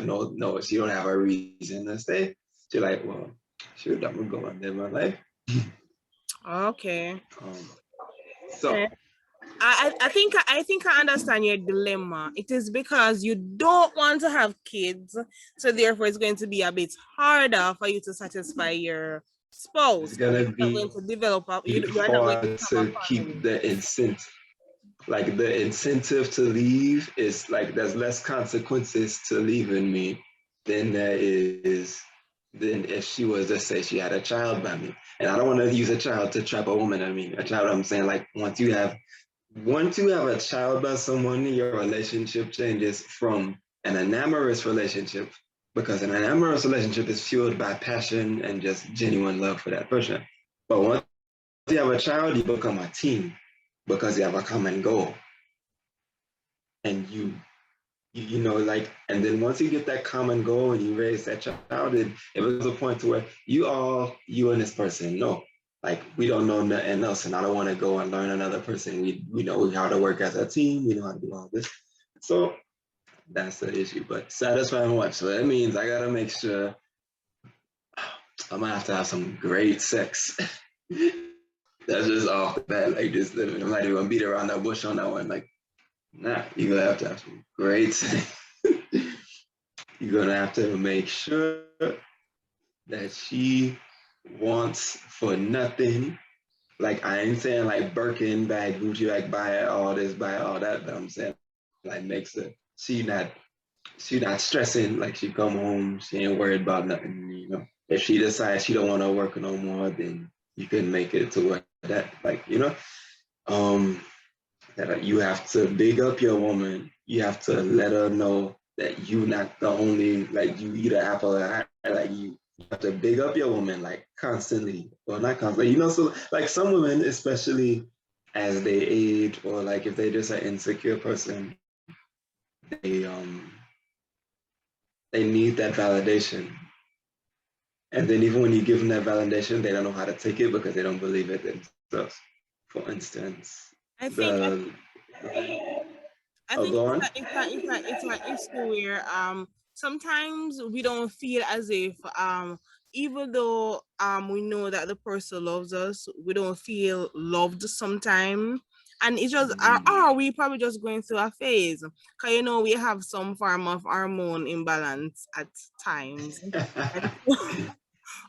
she don't have a reason to stay. She like, well, shoot, I'm gonna go and live my life. Okay. Um, so Okay. I think I understand your dilemma. It is because you don't want to have kids, so therefore it's going to be a bit harder for you to satisfy your spouse it's because gonna you're not be going to develop up. You are not going to hard have to a keep family. the incentive. Like the incentive to leave is like there's less consequences to leaving me than there is than if she was to say she had a child by me. And I don't want to use a child to trap a woman. I mean, a child. I'm saying like once you have a child by someone, your relationship changes from an amorous relationship because an amorous relationship is fueled by passion and just genuine love for that person. But once you have a child, you become a team because you have a common goal and like, and then once you get that common goal and you raise that child, it was a point to where you and this person know, like we don't know nothing else, and I don't want to go and learn another person. We know how to work as a team. We know how to do all this. So that's the issue. But satisfying what? So that means I gotta make sure I'm gonna have to have some great sex. That's just off the bat. Like just I'm not even gonna beat around that bush on that one. Like, nah, you're gonna have to have some great sex. You're gonna have to make sure that she wants for nothing. Like I ain't saying like Birkin bag, Gucci bag, buy all this, buy all that, but I'm saying like makes her she not stressing. Like she come home, she ain't worried about nothing. If she decides she don't want to work no more, then you can make it to where that um that you have to big up your woman. You have to let her know that you not the only like you eat an apple like you have to big up your woman like constantly. Well, not constantly. So like some women, especially as they age or like if they just an insecure person, they need that validation. And then even when you give them that validation, they don't know how to take it because they don't believe it themselves. For instance, I think the I oh, think go it's on. an issue where sometimes we don't feel as if even though we know that the person loves us, we don't feel loved sometimes. And it's just are we probably just going through a phase? Cause we have some form of hormone imbalance at times. And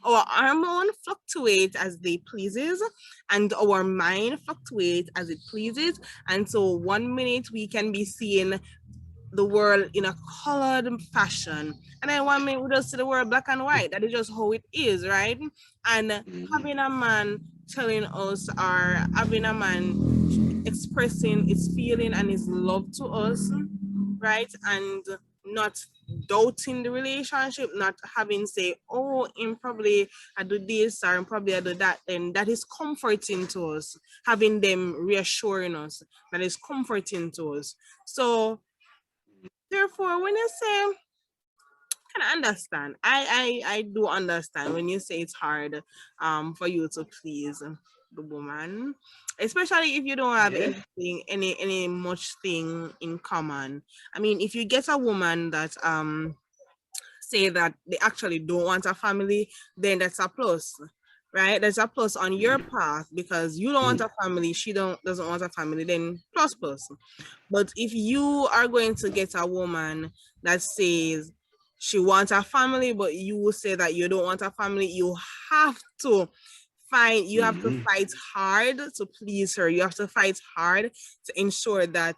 our hormone fluctuate as they pleases and our mind fluctuates as it pleases, and so 1 minute we can be seeing the world in a colored fashion, and then 1 minute we just see the world black and white. That is just how it is, right? And having a man telling us or having a man expressing his feeling and his love to us, right? And not doubting the relationship, not having say, oh, in probably I do this or probably I do that, then that is comforting to us. Having them reassuring us, that is comforting to us. So therefore, when you say, can I understand? I do understand when you say it's hard for you to please the woman, especially if you don't have Yeah. any much thing in common. I mean, if you get a woman that say that they actually don't want a family, then that's a plus, right? There's a plus on your path because you don't want a family, she doesn't want a family, then plus plus. But if you are going to get a woman that says she wants a family, but you say that you don't want a family, have to you have to Mhm. fight hard to please her. You have to fight hard to ensure that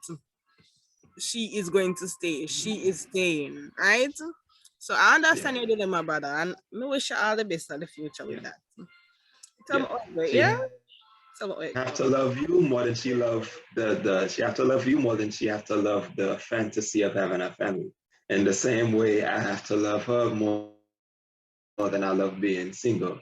she is going to stay. She is staying, right? So I Yeah. understand your dilemma, brother, and I wish you all the best in the future with Yeah. that. Tell me Yeah. what, yeah? She Tell me what, have to love you more than she love the she have to love you more than she have to love the fantasy of having a family. In the same way, I have to love her more than I love being single.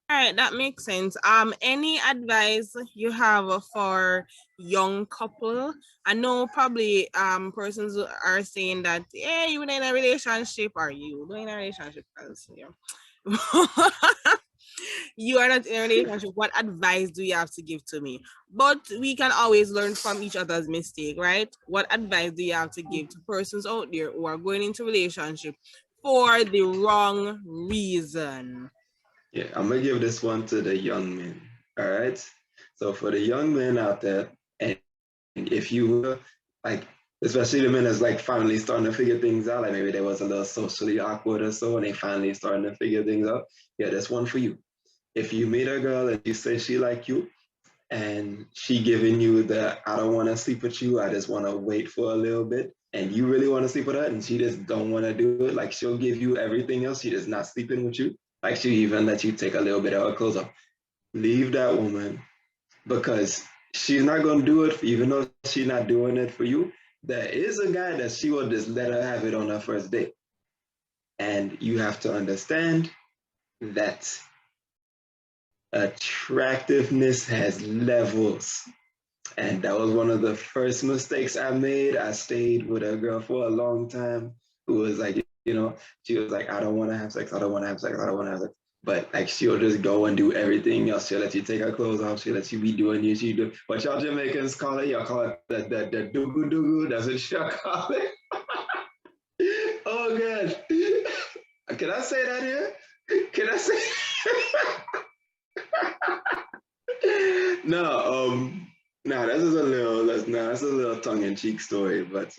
all right, that makes sense. Any advice you have for young couple? I know probably persons are saying that, yeah, you in a relationship, or you doing a relationship, 'cause, You are not in a relationship. What advice do you have to give to me? But we can always learn from each other's mistake, right? What advice do you have to give to persons out there who are going into relationship for the wrong reason? Yeah, I'm gonna give this one to the young men. All right. So for the young men out there, and if you were like, especially the men that's like finally starting to figure things out, like maybe they was a little socially awkward or so, and they finally starting to figure things out. Yeah, that's one for you. If you meet a girl and you say she like you, and she giving you the I don't want to sleep with you, I just want to wait for a little bit, and you really want to sleep with her, and she just don't want to do it, like she'll give you everything else, she just not sleeping with you, like she even let you take a little bit of her clothes off. Leave that woman because she's not going to do it, even though she's not doing it for you. There is a guy that she will just let her have it on her first date. And you have to understand that attractiveness has levels. And that was one of the first mistakes I made. I stayed with a girl for a long time who was like, she was like, I don't want to have sex. I don't want to have sex. I don't want to have sex. But like, she'll just go and do everything else. She'll let you take her clothes off. She'll let you be doing you. She do what y'all Jamaicans call it. Y'all call it the doogu doogu. That's what y'all call it. Oh God. Can I say that here? Can I say? No, no, that's a little tongue-in-cheek story, but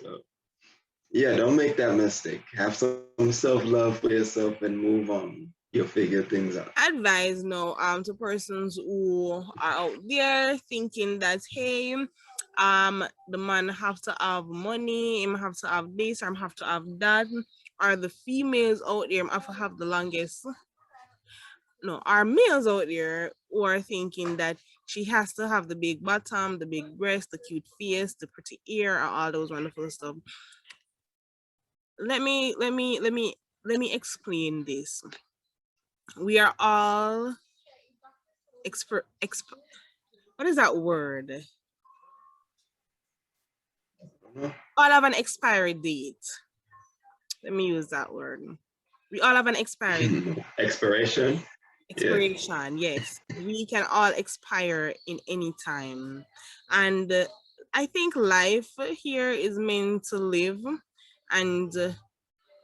yeah, don't make that mistake. Have some self-love for yourself and move on. You'll figure things out. Advise now to persons who are out there thinking that, hey, the man have to have money, him have to have this, or him have to have that, or the females out there have to have the longest. No, our males out there who are thinking that she has to have the big bottom, the big breast, the cute face, the pretty ear, or all those wonderful stuff. Let me explain this. We are all what is that word? All have an expiry date. Let me use that word. We all have an expiry date. Expiration. Expiration, yes. We can all expire in any time. And I think life here is meant to live. And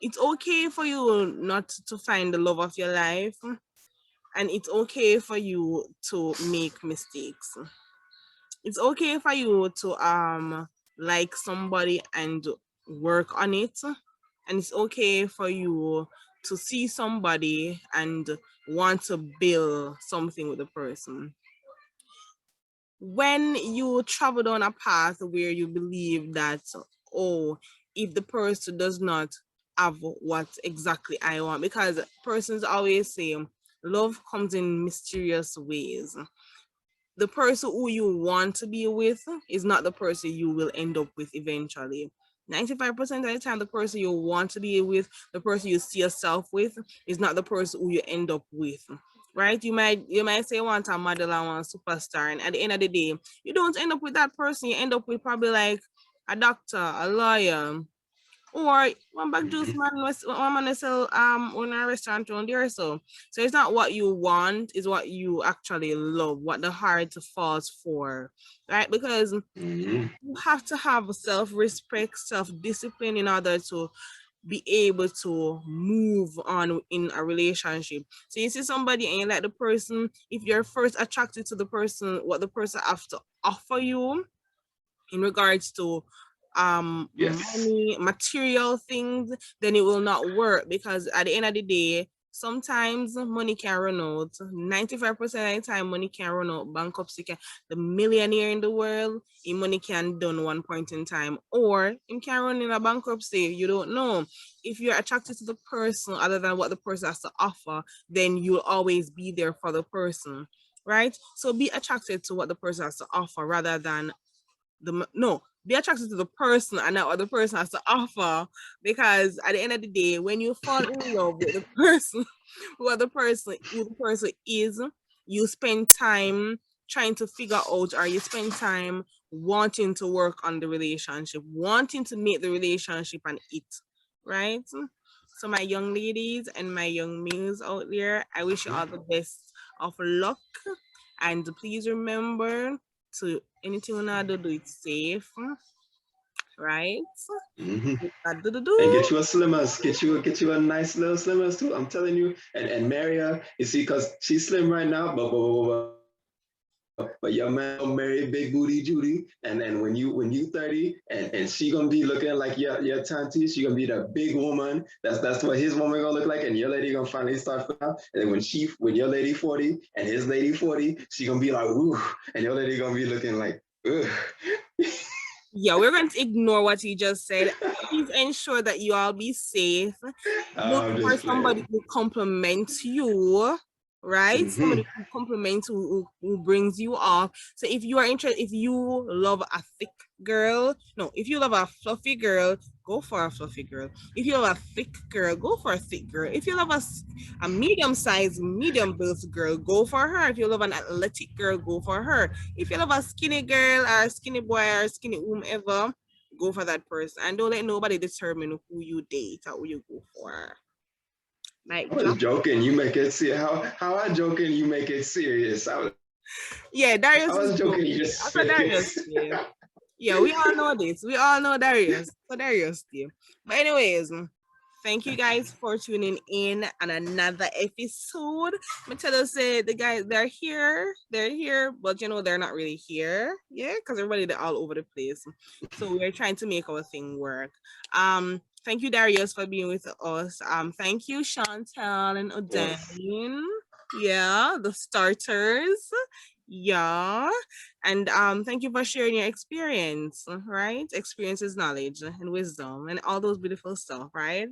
it's okay for you not to find the love of your life. And it's okay for you to make mistakes. It's okay for you to like somebody and work on it. And it's okay for you to see somebody and want to build something with the person. When you travel down a path where you believe that, oh, if the person does not have what exactly I want, because persons always say love comes in mysterious ways. The person who you want to be with is not the person you will end up with eventually. 95% of the time, the person you want to be with, the person you see yourself with, is not the person who you end up with. Right? You might say you want a model and want a superstar, and at the end of the day, you don't end up with that person. You end up with probably like a doctor, a lawyer, or one bag juice man one man sell on a restaurant around there. So it's not what you want, it's what you actually love, what the heart falls for, right? Because you have to have self-respect, self-discipline in order to be able to move on in a relationship. So you see somebody and you like the person, if you're first attracted to the person, what the person have to offer you in regards to money, material things, then it will not work, because at the end of the day, sometimes money can run out. 95% of the time, money can run out. Bankruptcy can. The millionaire in the world, his money can done one point in time, or him can run in a bankruptcy. You don't know. If you're attracted to the person other than what the person has to offer, then you'll always be there for the person, right? So be attracted to what the person has to offer rather than be attracted to the person and not what the person has to offer, because at the end of the day, when you fall in love with the person, who the person is, you spend time trying to figure out, or you spend time wanting to work on the relationship, wanting to make the relationship an it, right? So my young ladies and my young males out there, I wish you all the best of luck. And please remember to anything you wanna do it safe, right? Mhm. And Do-do-do. get you a slimmers, get you a nice little slimmers too. I'm telling you, and marry her. You see, because she's slim right now, but your man gonna marry big booty Judy, and then when you 30, and she gonna be looking like your tanty, she gonna be the big woman. That's what his woman gonna look like, and your lady gonna finally start out. And then when your lady 40 and his lady 40, she gonna be like woo, and your lady gonna be looking like ugh. Yeah, we're going to ignore what he just said. Please ensure that you all be safe. Look I'm for just somebody playing. who compliments you, right? Hmm. Somebody who compliments, who brings you off. So if you are interested, if you love a thick girl, no, if you love a fluffy girl, go for a fluffy girl. If you love a thick girl, go for a thick girl. If you love a medium-sized, medium-built girl, go for her. If you love an athletic girl, go for her. If you love a skinny girl or a skinny boy or a skinny whomever, go for that person. And don't let nobody determine who you date or who you go for. Like, I was joking. You make it see how I joking. You make it serious. yeah, I Darius is was joking. You joking. just After make it. Darius, yeah. Yeah, we all know this. We all know Darius. So Darius, yeah. But anyways, thank you guys for tuning in on another episode. I'm tell us the guys they're here, but they're not really here. Yeah, because everybody they're all over the place. So we're trying to make our thing work. Thank you, Darius, for being with us. Thank you, Chantel and Of course. Odin. Yeah, the starters. Yeah. And thank you for sharing your experience, right? Experience is knowledge and wisdom and all those beautiful stuff, right?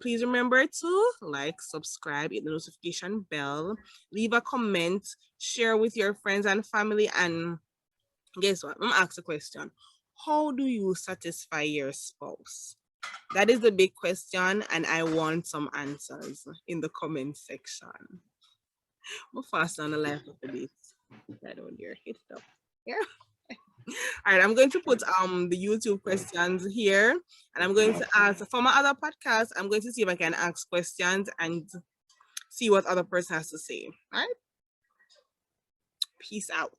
Please remember to like, subscribe, hit the notification bell, leave a comment, share with your friends and family, and guess what? I'm gonna ask a question. How do you satisfy your spouse? That is the big question, and I want some answers in the comment section. We'll fast on the life of a bit. I don't dare hit it up. Yeah. All right, I'm going to put the YouTube questions here, and I'm going to ask for my other podcast. I'm going to see if I can ask questions and see what other person has to say. All right. Peace out.